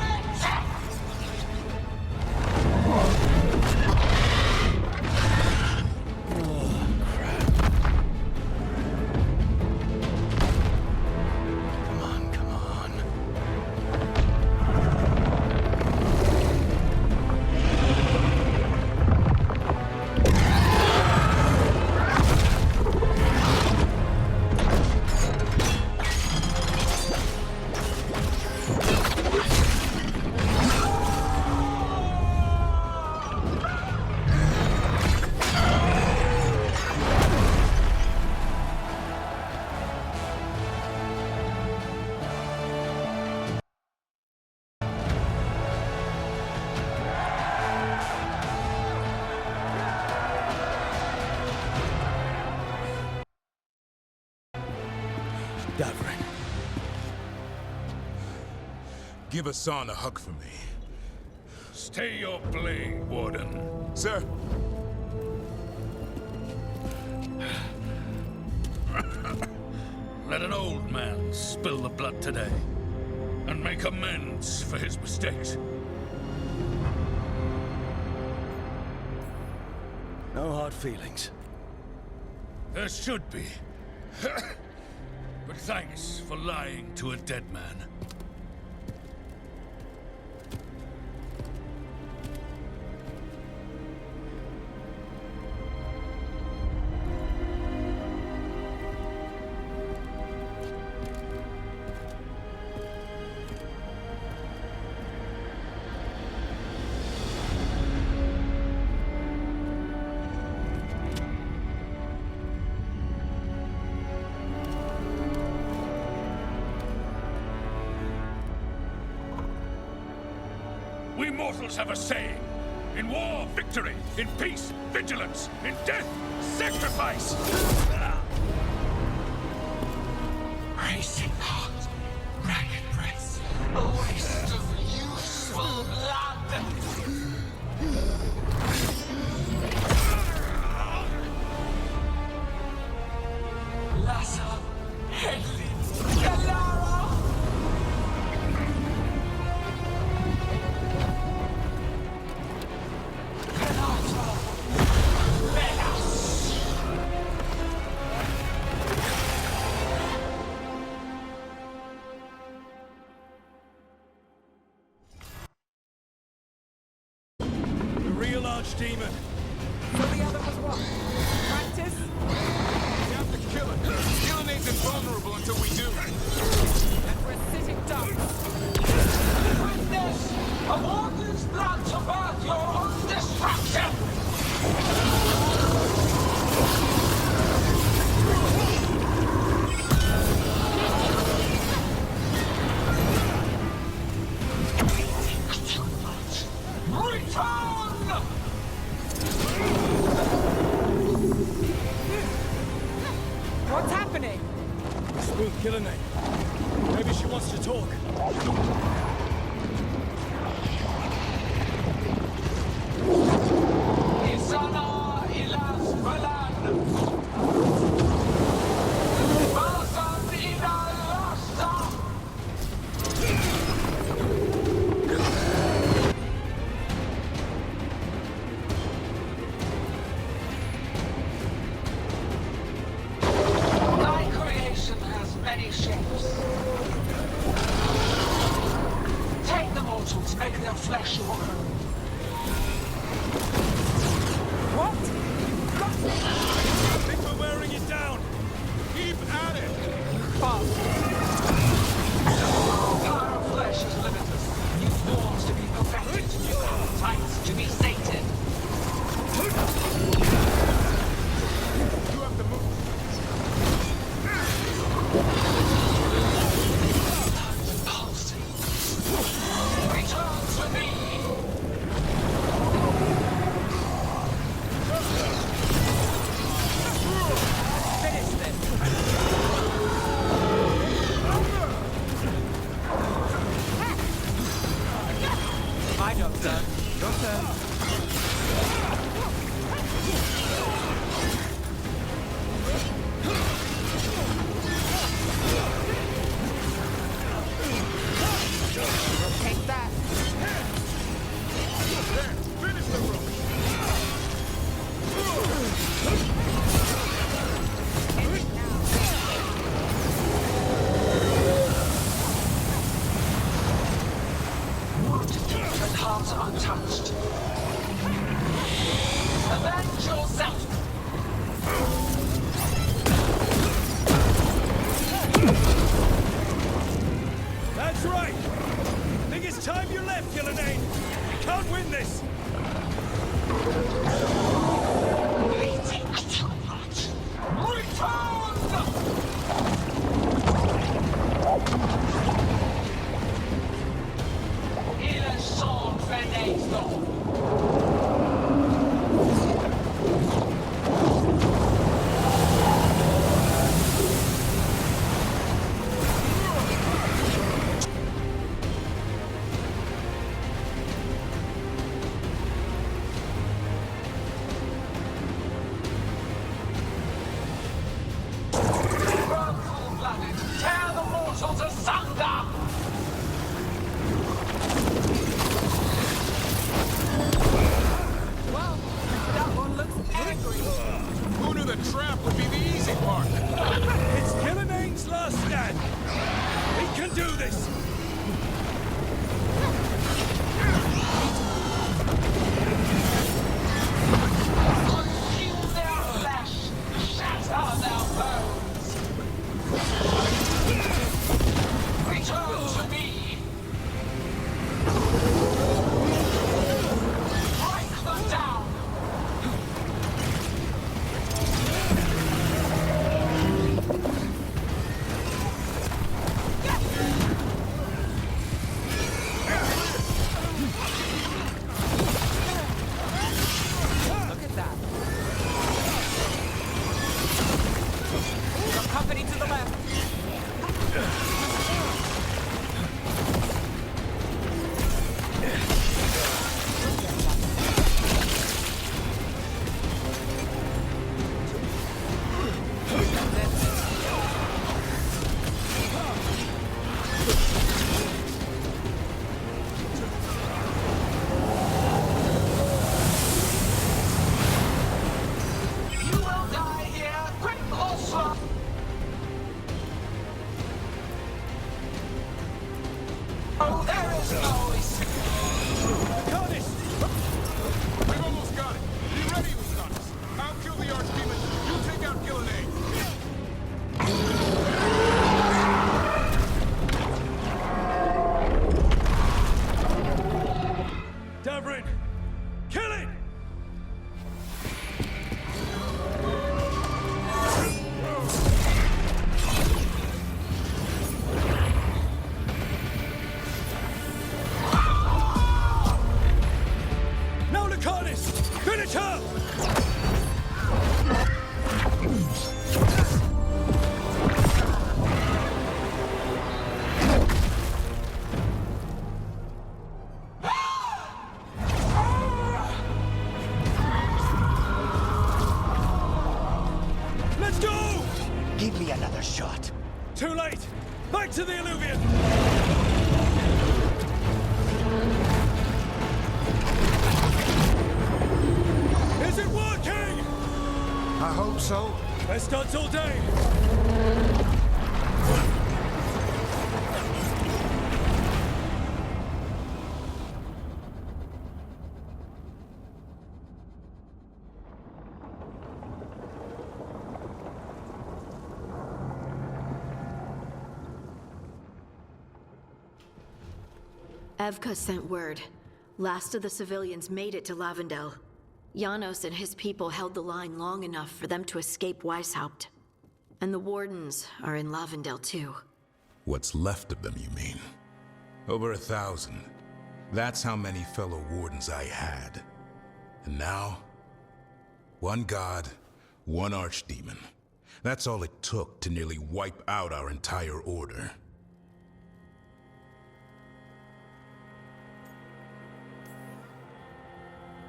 Davrin. Give Hassan a hug for me. Stay your blade, Warden. Sir. Let an old man spill the blood today, and make amends for his mistakes. No hard feelings. There should be. But thanks for lying to a dead man. We mortals have a saying. In war, victory. In peace, vigilance. In death, sacrifice. Racing heart, ragged breath, a waste of useful blood. Lassa, Hedley, Galara. Archdemon. So the other was what? Practice? We have to kill it. Killing ain't invulnerable until we do. And we're sitting ducks. Witness of all this blood to birth your own destruction! What's happening? Spook killing me. Maybe she wants to talk. Isana ilas balan. Basan ila lasta. Thy creation has many shapes. Take the mortals, make their flesh your own. What? I think we're wearing it down. Keep at it. Fast. Power of flesh is limitless. New forms to be perfected, new appetites to be sated. You have to move. Pulsing. Return to me. Finish this. My job's done. Your turn. Take that. There, finish the rope. And hearts untouched. Avenge yourself! That's right. Think it's time you left, Gillenane. We can't win this. I think too much. Return! Il est son fenêtre. Cold-blooded, tear the mortals asunder! Well, that one looks angry. Who knew the trap would be the easy part? It's Gillenane's last stand. He can do this. Consume their flesh, shatter their bones. Return to me. Break them down. Company to the left. We've almost got it. Be ready, Lucanus. I'll kill the Archdemon. You take out Gillenade. Davrin! Kill it! Now, Lucanus! Finish her! Let's go! Give me another shot. Too late! Back to the Illuvian! Is it working? I hope so. Best odds all day! Evka sent word. Last of the civilians made it to Lavendel. Janos and his people held the line long enough for them to escape Weishaupt. And the Wardens are in Lavendel too. What's left of them, you mean? Over 1,000. That's how many fellow Wardens I had. And now, one god, one Archdemon. That's all it took to nearly wipe out our entire order.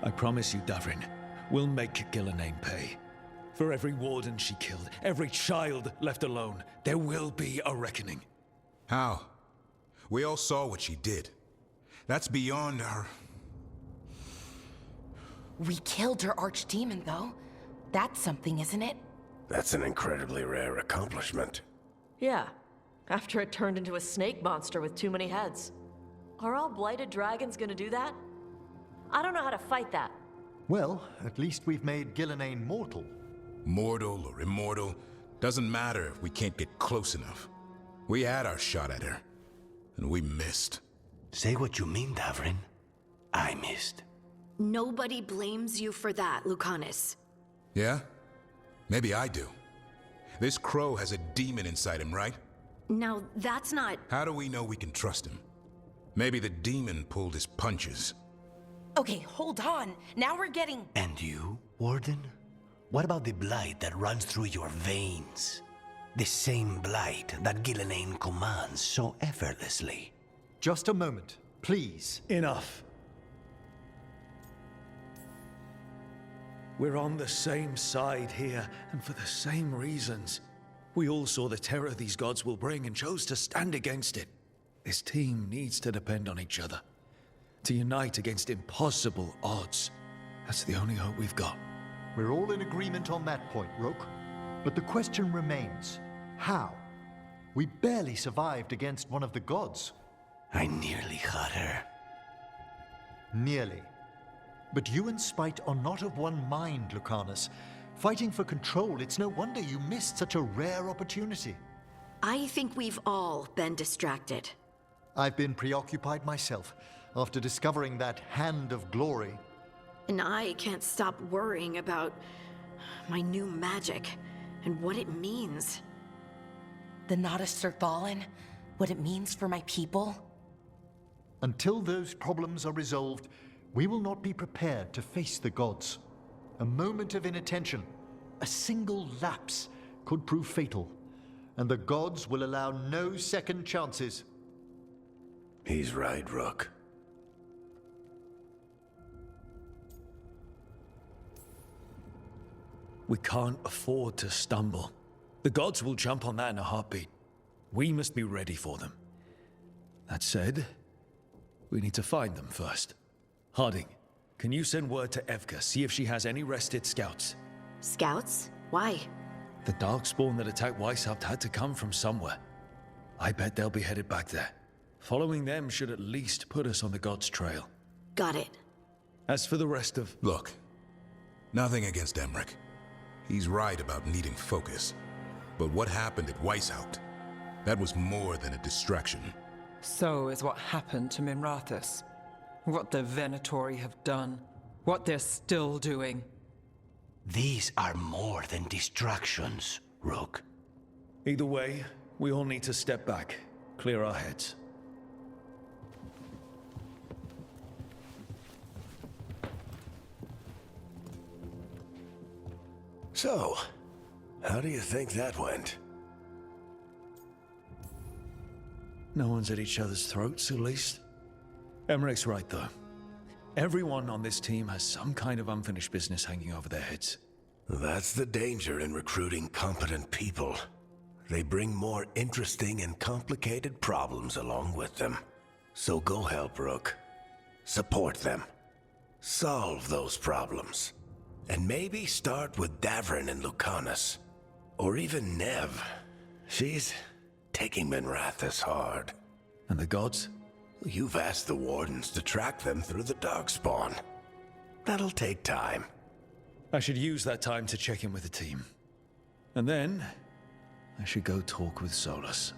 I promise you, Davrin, we'll make Gillenade pay. For every warden she killed, every child left alone, there will be a reckoning. How? We all saw what she did. That's beyond our... We killed her archdemon, though. That's something, isn't it? That's an incredibly rare accomplishment. Yeah, after it turned into a snake monster with too many heads. Are all blighted dragons gonna do that? I don't know how to fight that. Well, at least we've made Gillenade mortal. Mortal or immortal, doesn't matter if we can't get close enough. We had our shot at her, and we missed. Say what you mean, Davrin. I missed. Nobody blames you for that, Lucanus. Yeah? Maybe I do. This crow has a demon inside him, right? Now, that's not... How do we know we can trust him? Maybe the demon pulled his punches. Okay, hold on. Now we're getting... And you, Warden? What about the blight that runs through your veins? The same blight that Gillenade commands so effortlessly. Just a moment, please. Enough. We're on the same side here, and for the same reasons. We all saw the terror these gods will bring and chose to stand against it. This team needs to depend on each other. To unite against impossible odds. That's the only hope we've got. We're all in agreement on that point, Rook. But the question remains, how? We barely survived against one of the gods. I nearly had her. Nearly. But you and Spite are not of one mind, Lucanus. Fighting for control, it's no wonder you missed such a rare opportunity. I think we've all been distracted. I've been preoccupied myself, after discovering that Hand of Glory. And I can't stop worrying about my new magic and what it means. The Nodus are fallen? What it means for my people? Until those problems are resolved, we will not be prepared to face the gods. A moment of inattention, a single lapse, could prove fatal. and the gods will allow no second chances. He's right, Rook. We can't afford to stumble. The gods will jump on that in a heartbeat. We must be ready for them. That said, we need to find them first. Harding, can you send word to Evka, see if she has any rested scouts? Scouts? Why? The Darkspawn that attacked Weishaupt had to come from somewhere. I bet they'll be headed back there. Following them should at least put us on the gods' trail. Got it. As for the rest of... Look, nothing against Emmerich. He's right about needing focus. But what happened at Weishaupt? That was more than a distraction. So is what happened to Minrathous. What the Venatori have done. What they're still doing. These are more than distractions, Rook. Either way, we all need to step back, clear our heads. So, how do you think that went? No one's at each other's throats, at least. Emmerich's right, though. Everyone on this team has some kind of unfinished business hanging over their heads. That's the danger in recruiting competent people. They bring more interesting and complicated problems along with them. So go help, Rook. Support them. Solve those problems. And maybe start with Davrin and Lucanus. Or even Nev. She's taking Minrathous hard. And the gods? You've asked the Wardens to track them through the Darkspawn. That'll take time. I should use that time to check in with the team. And then, I should go talk with Solus.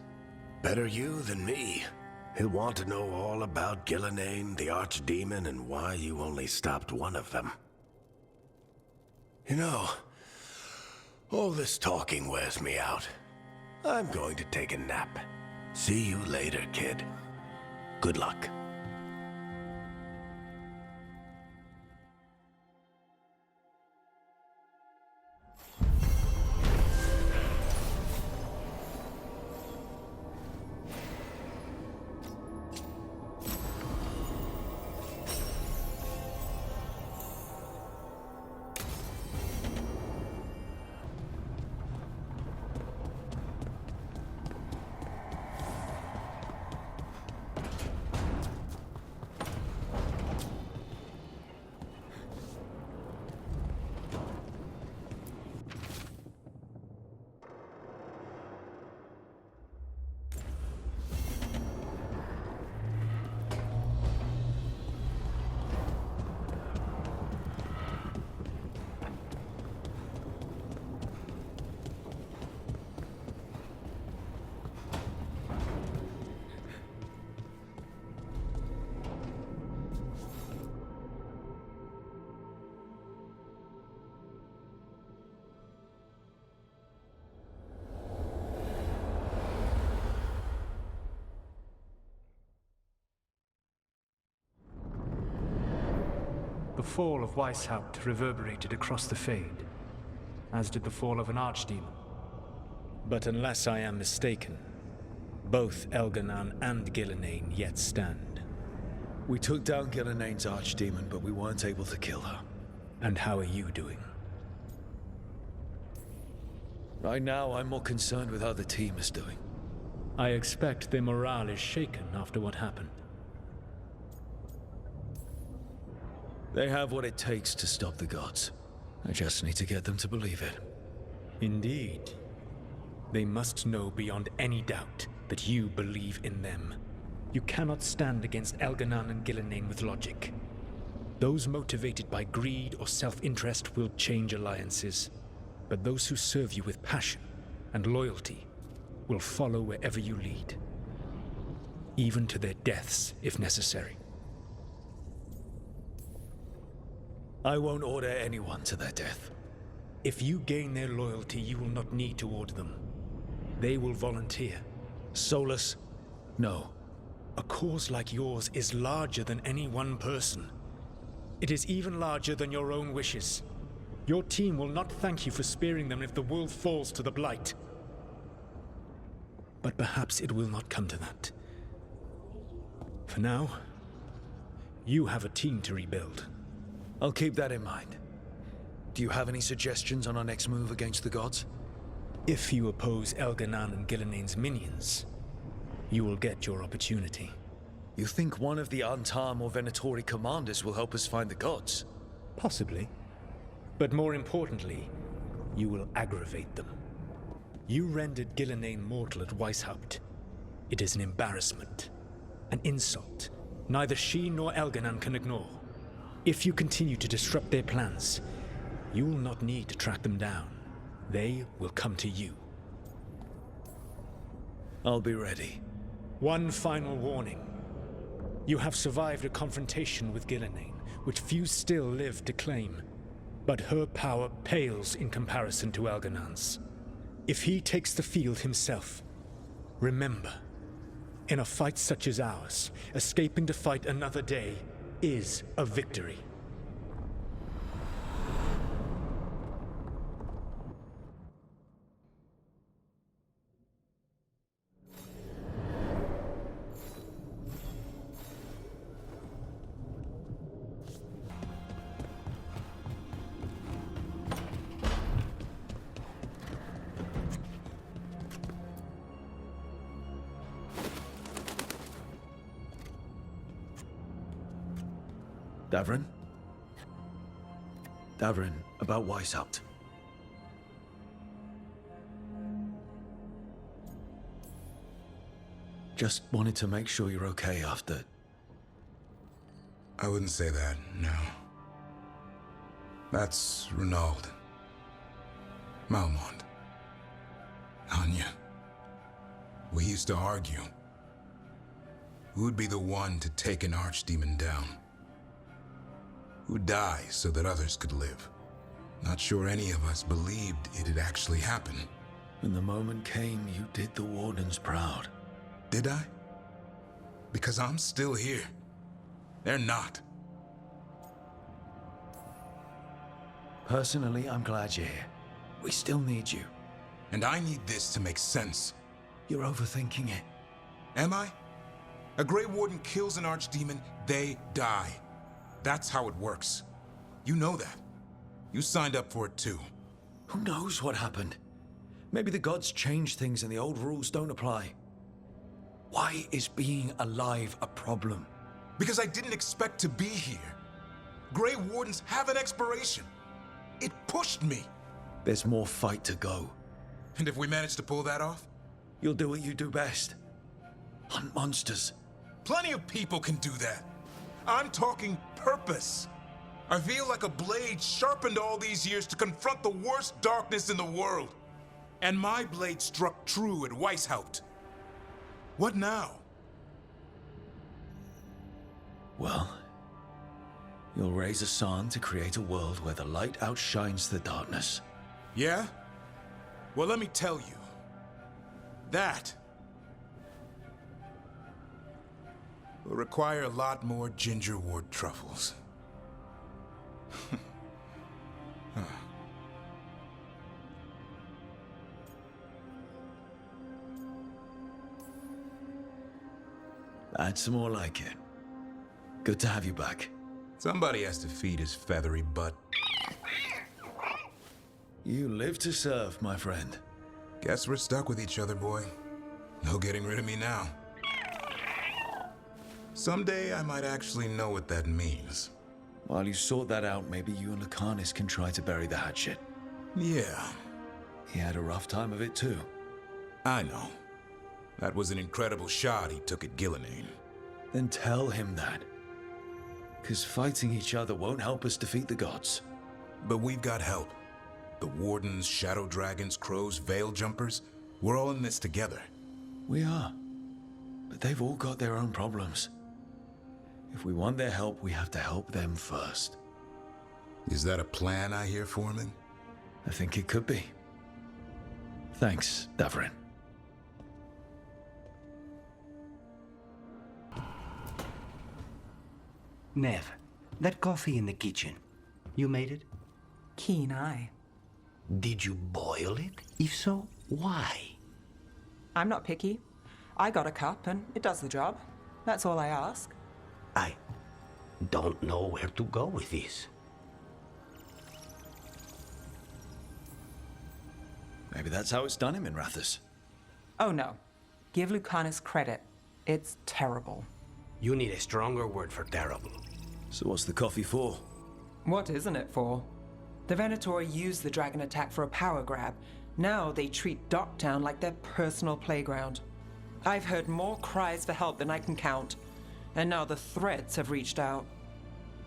Better you than me. He'll want to know all about Gillenane, the Archdemon, and why you only stopped one of them. You know, all this talking wears me out. I'm going to take a nap. See you later, kid. Good luck. The fall of Weishaupt reverberated across the Fade, as did the fall of an Archdemon. But unless I am mistaken, both Elganon and Gillenane yet stand. We took down Gillenane's Archdemon, but we weren't able to kill her. And how are you doing? Right now, I'm more concerned with how the team is doing. I expect their morale is shaken after what happened. They have what it takes to stop the gods. I just need to get them to believe it. Indeed. They must know beyond any doubt that you believe in them. You cannot stand against Elganon and Gillenane with logic. Those motivated by greed or self-interest will change alliances. But those who serve you with passion and loyalty will follow wherever you lead. Even to their deaths, if necessary. I won't order anyone to their death. If you gain their loyalty, you will not need to order them. They will volunteer. Solus, no. A cause like yours is larger than any one person. It is even larger than your own wishes. Your team will not thank you for sparing them if the world falls to the Blight. but perhaps it will not come to that. For now, you have a team to rebuild. I'll keep that in mind. Do you have any suggestions on our next move against the gods? If you oppose Elganan and Gilnean's minions, you will get your opportunity. You think one of the Antam or Venatori commanders will help us find the gods? Possibly. But more importantly, you will aggravate them. You rendered Gilnean mortal at Weishaupt. It is an embarrassment, an insult. Neither she nor Elganan can ignore. If you continue to disrupt their plans, you will not need to track them down. They will come to you. I'll be ready. One final warning. You have survived a confrontation with Gilnean, which few still live to claim. But her power pales in comparison to Elganan's. If he takes the field himself, remember, in a fight such as ours, escaping to fight another day is a victory. Davrin? Davrin, about Weishaupt. Just wanted to make sure you're okay after... I wouldn't say that, no. That's Renaud. Malmont. Anya. We used to argue. Who'd be the one to take an archdemon down? Who'd die so that others could live? Not sure any of us believed it'd actually happen. When the moment came, you did the Wardens proud. Did I? Because I'm still here. They're not. Personally, I'm glad you're here. We still need you. And I need this to make sense. You're overthinking it. Am I? A Grey Warden kills an archdemon, they die. That's how it works. You know that. You signed up for it too. Who knows what happened? Maybe the gods changed things and the old rules don't apply. Why is being alive a problem? Because I didn't expect to be here. Grey Wardens have an expiration. It pushed me. There's more fight to go. And if we manage to pull that off? You'll do what you do best. Hunt monsters. Plenty of people can do that. I'm talking purpose. I feel like a blade sharpened all these years to confront the worst darkness in the world. And my blade struck true at Weishaupt. What now? Well, you'll raise a song to create a world where the light outshines the darkness. Yeah? Well, let me tell you. That will require a lot more gingerwort truffles. Huh. That's more like it. Good to have you back. Somebody has to feed his feathery butt. You live to serve, my friend. Guess we're stuck with each other, boy. No getting rid of me now. Someday I might actually know what that means. While you sort that out, maybe you and Lucanus can try to bury the hatchet. Yeah. He had a rough time of it too. I know. That was an incredible shot he took at Gilnean. Then tell him that. 'Cause fighting each other won't help us defeat the gods. But we've got help. The Wardens, Shadow Dragons, Crows, Veil Jumpers, we're all in this together. We are. But they've all got their own problems. If we want their help, we have to help them first. Is that a plan I hear, Foreman? I think it could be. Thanks, Davrin. Nev, that coffee in the kitchen, you made it? Keen eye. Did you boil it? If so, why? I'm not picky. I got a cup, and it does the job. That's all I ask. I don't know where to go with this. Maybe that's how it's done in Minrathous. Oh no. Give Lucanus credit. It's terrible. You need a stronger word for terrible. So what's the coffee for? What isn't it for? The Venatori used the dragon attack for a power grab. Now they treat Docktown like their personal playground. I've heard more cries for help than I can count. And now the Threads have reached out.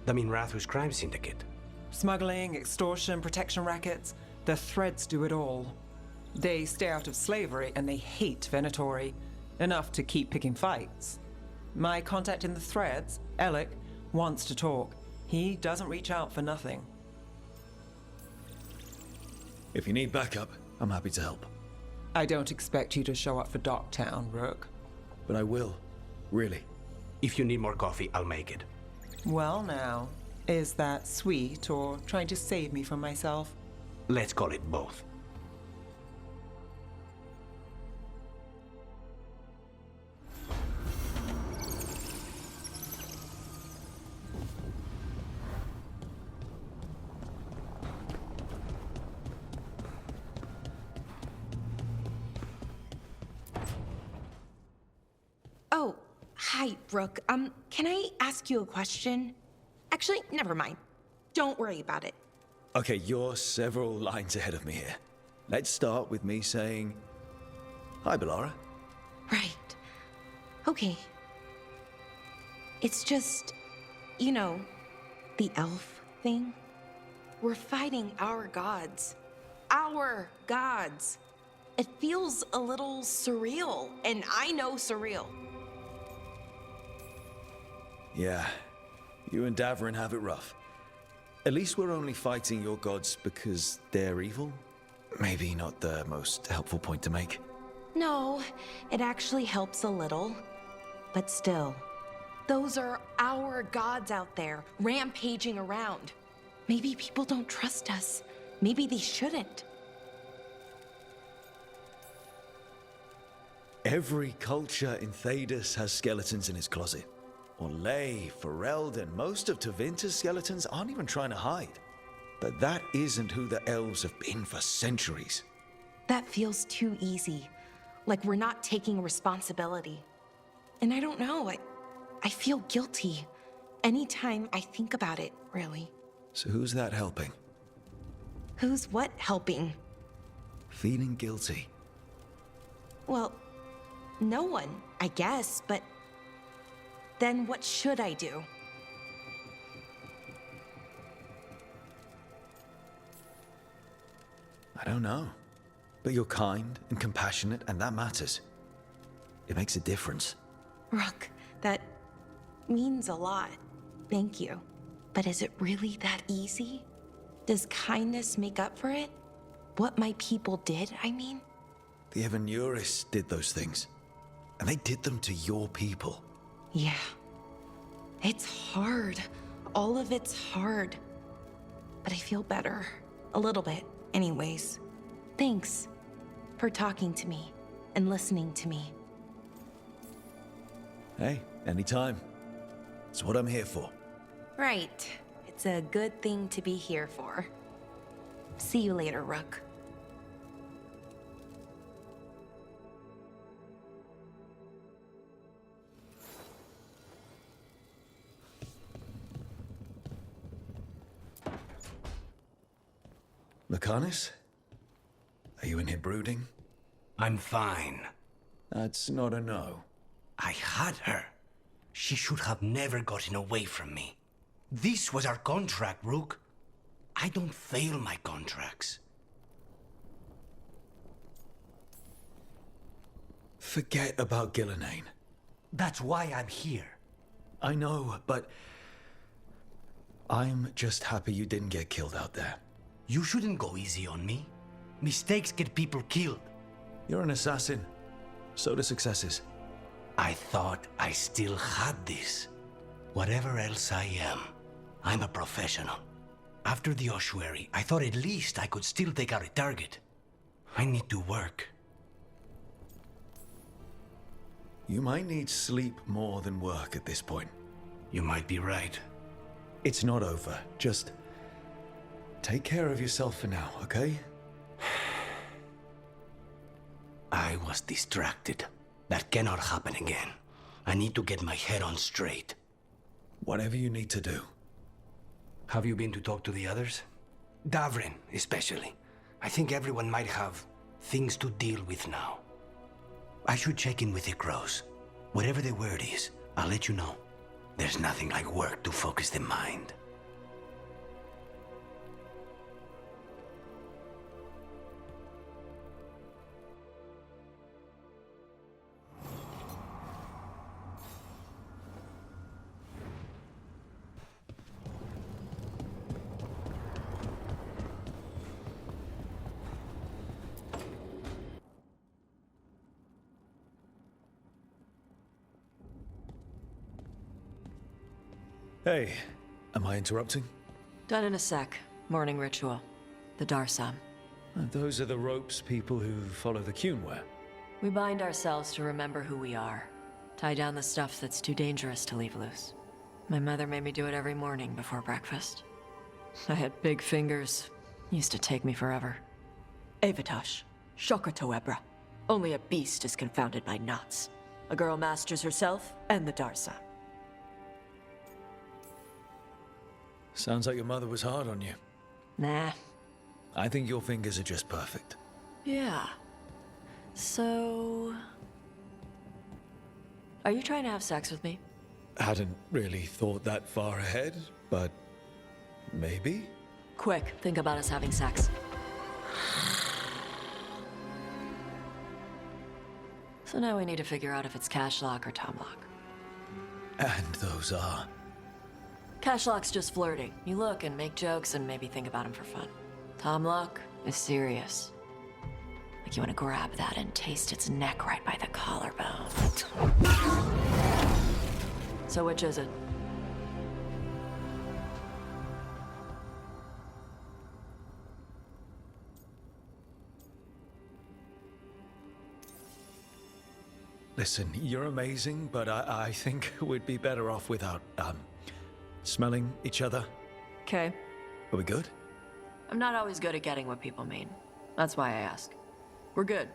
The Minrathous crime syndicate. Smuggling, extortion, protection rackets. The Threads do it all. They stay out of slavery and they hate Venatori. Enough to keep picking fights. My contact in the Threads, Alec, wants to talk. He doesn't reach out for nothing. If you need backup, I'm happy to help. I don't expect you to show up for Docktown, Rook. But I will. Really. If you need more coffee, I'll make it. Well now, is that sweet or trying to save me from myself? Let's call it both. Oh, hi, Brooke. Can I ask you a question? Actually, never mind. Don't worry about it. Okay, you're several lines ahead of me here. Let's start with me saying, hi, Bellara. Right. Okay. It's just, you know, the elf thing. We're fighting our gods. Our gods. It feels a little surreal, and I know surreal. Yeah, you and Davrin have it rough. At least we're only fighting your gods because they're evil? Maybe not the most helpful point to make. No, it actually helps a little. But still, those are our gods out there, rampaging around. Maybe people don't trust us. Maybe they shouldn't. Every culture in Thedas has skeletons in its closet. Orlais, Ferelden, most of Tevinter's skeletons aren't even trying to hide. But that isn't who the elves have been for centuries. That feels too easy. Like we're not taking responsibility. And I don't know, I feel guilty. Anytime I think about it, really. So who's that helping? Who's what helping? Feeling guilty. Well, no one, I guess, but then what should I do? I don't know. But you're kind and compassionate, and that matters. It makes a difference. Rook, that means a lot. Thank you. But is it really that easy? Does kindness make up for it? What my people did, I mean? The Evanuris did those things. And they did them to your people. Yeah. It's hard. All of it's hard. But I feel better. A little bit, anyways. Thanks for talking to me and listening to me. Hey, anytime. It's what I'm here for. Right. It's a good thing to be here for. See you later, Rook. Lucanus? Are you in here brooding? I'm fine. That's not a no. I had her. She should have never gotten away from me. This was our contract, Rook. I don't fail my contracts. Forget about Gillenane. That's why I'm here. I know, but I'm just happy you didn't get killed out there. You shouldn't go easy on me. Mistakes get people killed. You're an assassin. So do successes. I thought I still had this. Whatever else I am, I'm a professional. After the ossuary, I thought at least I could still take out a target. I need to work. You might need sleep more than work at this point. You might be right. It's not over. Just take care of yourself for now, okay? I was distracted. That cannot happen again. I need to get my head on straight. Whatever you need to do. Have you been to talk to the others? Davrin, especially. I think everyone might have things to deal with now. I should check in with the crows. Whatever the word is, I'll let you know. There's nothing like work to focus the mind. Hey, am I interrupting? Done in a sec. Morning ritual. The Darsam. Those are the ropes people who follow the Qun wear. We bind ourselves to remember who we are. Tie down the stuff that's too dangerous to leave loose. My mother made me do it every morning before breakfast. I had big fingers. Used to take me forever. Avatash. Shokratoebra. Only a beast is confounded by knots. A girl masters herself and the Darsam. Sounds like your mother was hard on you. Nah. I think your fingers are just perfect. Yeah. So... Are you trying to have sex with me? Hadn't really thought that far ahead, but maybe? Quick, think about us having sex. So now we need to figure out if it's Cashlock or Tomlock. And those are... Cashlock's just flirting. You look and make jokes and maybe think about him for fun. Tomlock is serious. Like you want to grab that and taste its neck right by the collarbone. So which is it? Listen, you're amazing, but I think we'd be better off without, smelling each other. Okay. Are we good? I'm not always good at getting what people mean. That's why I ask. We're good.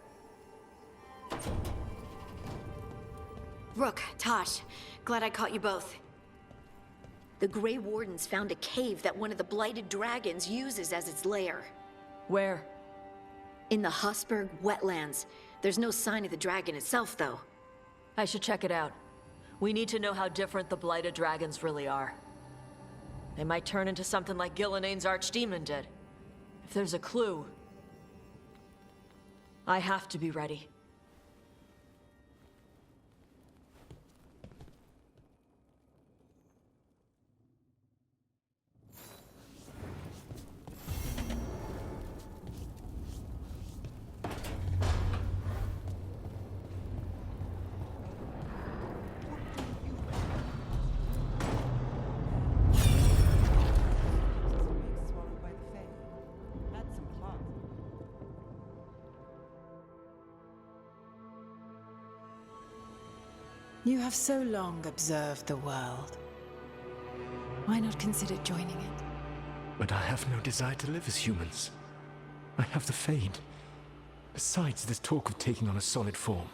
Rook, Tosh, glad I caught you both. The Grey Wardens found a cave that one of the Blighted Dragons uses as its lair. Where? In the Husberg wetlands. There's no sign of the dragon itself, though. I should check it out. We need to know how different the Blighted Dragons really are. They might turn into something like Gillenane's archdemon did. If there's a clue, I have to be ready. You have so long observed the world. Why not consider joining it? But I have no desire to live as humans. I have the Fade. Besides, this talk of taking on a solid form.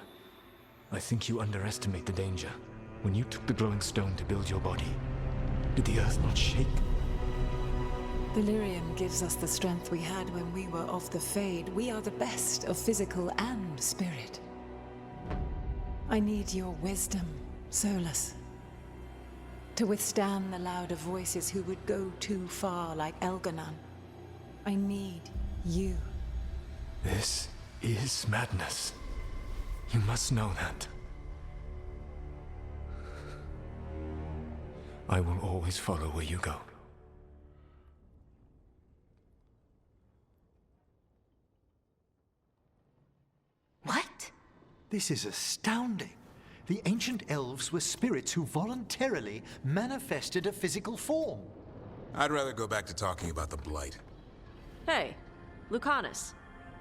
I think you underestimate the danger. When you took the glowing stone to build your body, did the earth not shake? Delirium gives us the strength we had when we were of the Fade. We are the best of physical and spirit. I need your wisdom, Solus, to withstand the louder voices who would go too far like Elganon. I need you. This is madness. You must know that. I will always follow where you go. What? This is astounding. The ancient elves were spirits who voluntarily manifested a physical form. I'd rather go back to talking about the Blight. Hey, Lucanus.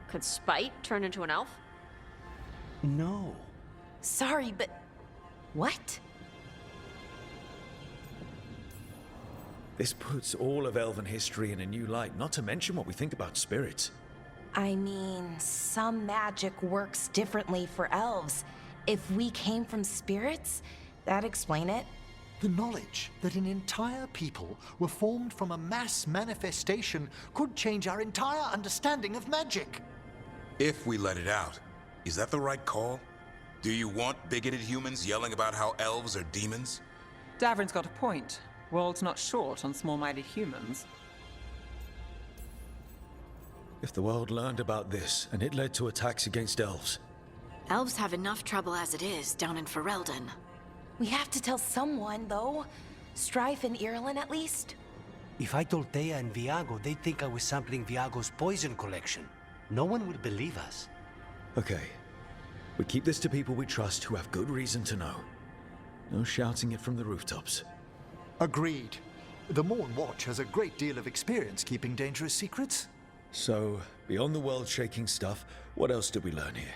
Could Spite turn into an elf? No. Sorry, but What? This puts all of elven history in a new light, not to mention what we think about spirits. I mean, some magic works differently for elves. If we came from spirits, that'd explain it. The knowledge that an entire people were formed from a mass manifestation could change our entire understanding of magic. If we let it out, is that the right call? Do you want bigoted humans yelling about how elves are demons? Davrin's got a point. World's not short on small-minded humans. If the world learned about this, and it led to attacks against elves. Elves have enough trouble as it is down in Ferelden. We have to tell someone, though. Strife and Irulan, at least. If I told Thea and Viago, they'd think I was sampling Viago's poison collection. No one would believe us. Okay. We keep this to people we trust who have good reason to know. No shouting it from the rooftops. Agreed. The Morn Watch has a great deal of experience keeping dangerous secrets. So, beyond the world-shaking stuff, what else did we learn here?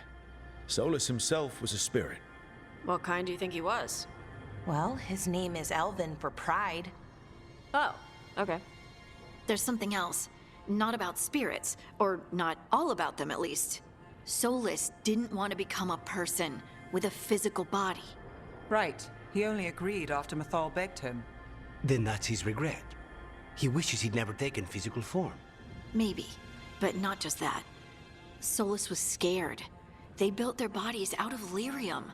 Solus himself was a spirit. What kind do you think he was? Well, his name is Elven for pride. Oh, okay. There's something else. Not about spirits, or not all about them at least. Solus didn't want to become a person with a physical body. Right. He only agreed after Mythal begged him. Then that's his regret. He wishes he'd never taken physical form. Maybe, but not just that. Solus was scared. They built their bodies out of lyrium,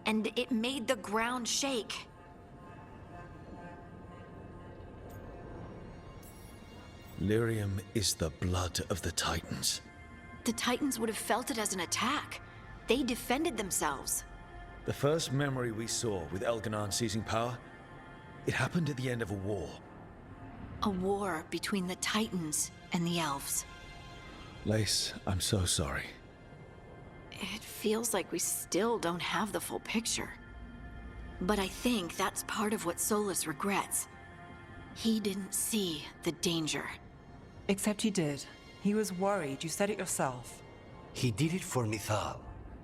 and it made the ground shake. Lyrium is the blood of the Titans. The Titans would have felt it as an attack. They defended themselves. The first memory we saw with Elganon seizing power, it happened at the end of a war. A war between the Titans and the elves. Lace, I'm so sorry. It feels like we still don't have the full picture. But I think that's part of what Solus regrets. He didn't see the danger. Except he did. He was worried. You said it yourself. He did it for Mythal.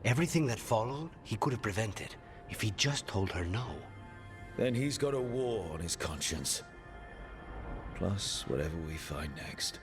Everything that followed, he could have prevented, if he just told her no. Then he's got a war on his conscience. Plus, whatever we find next.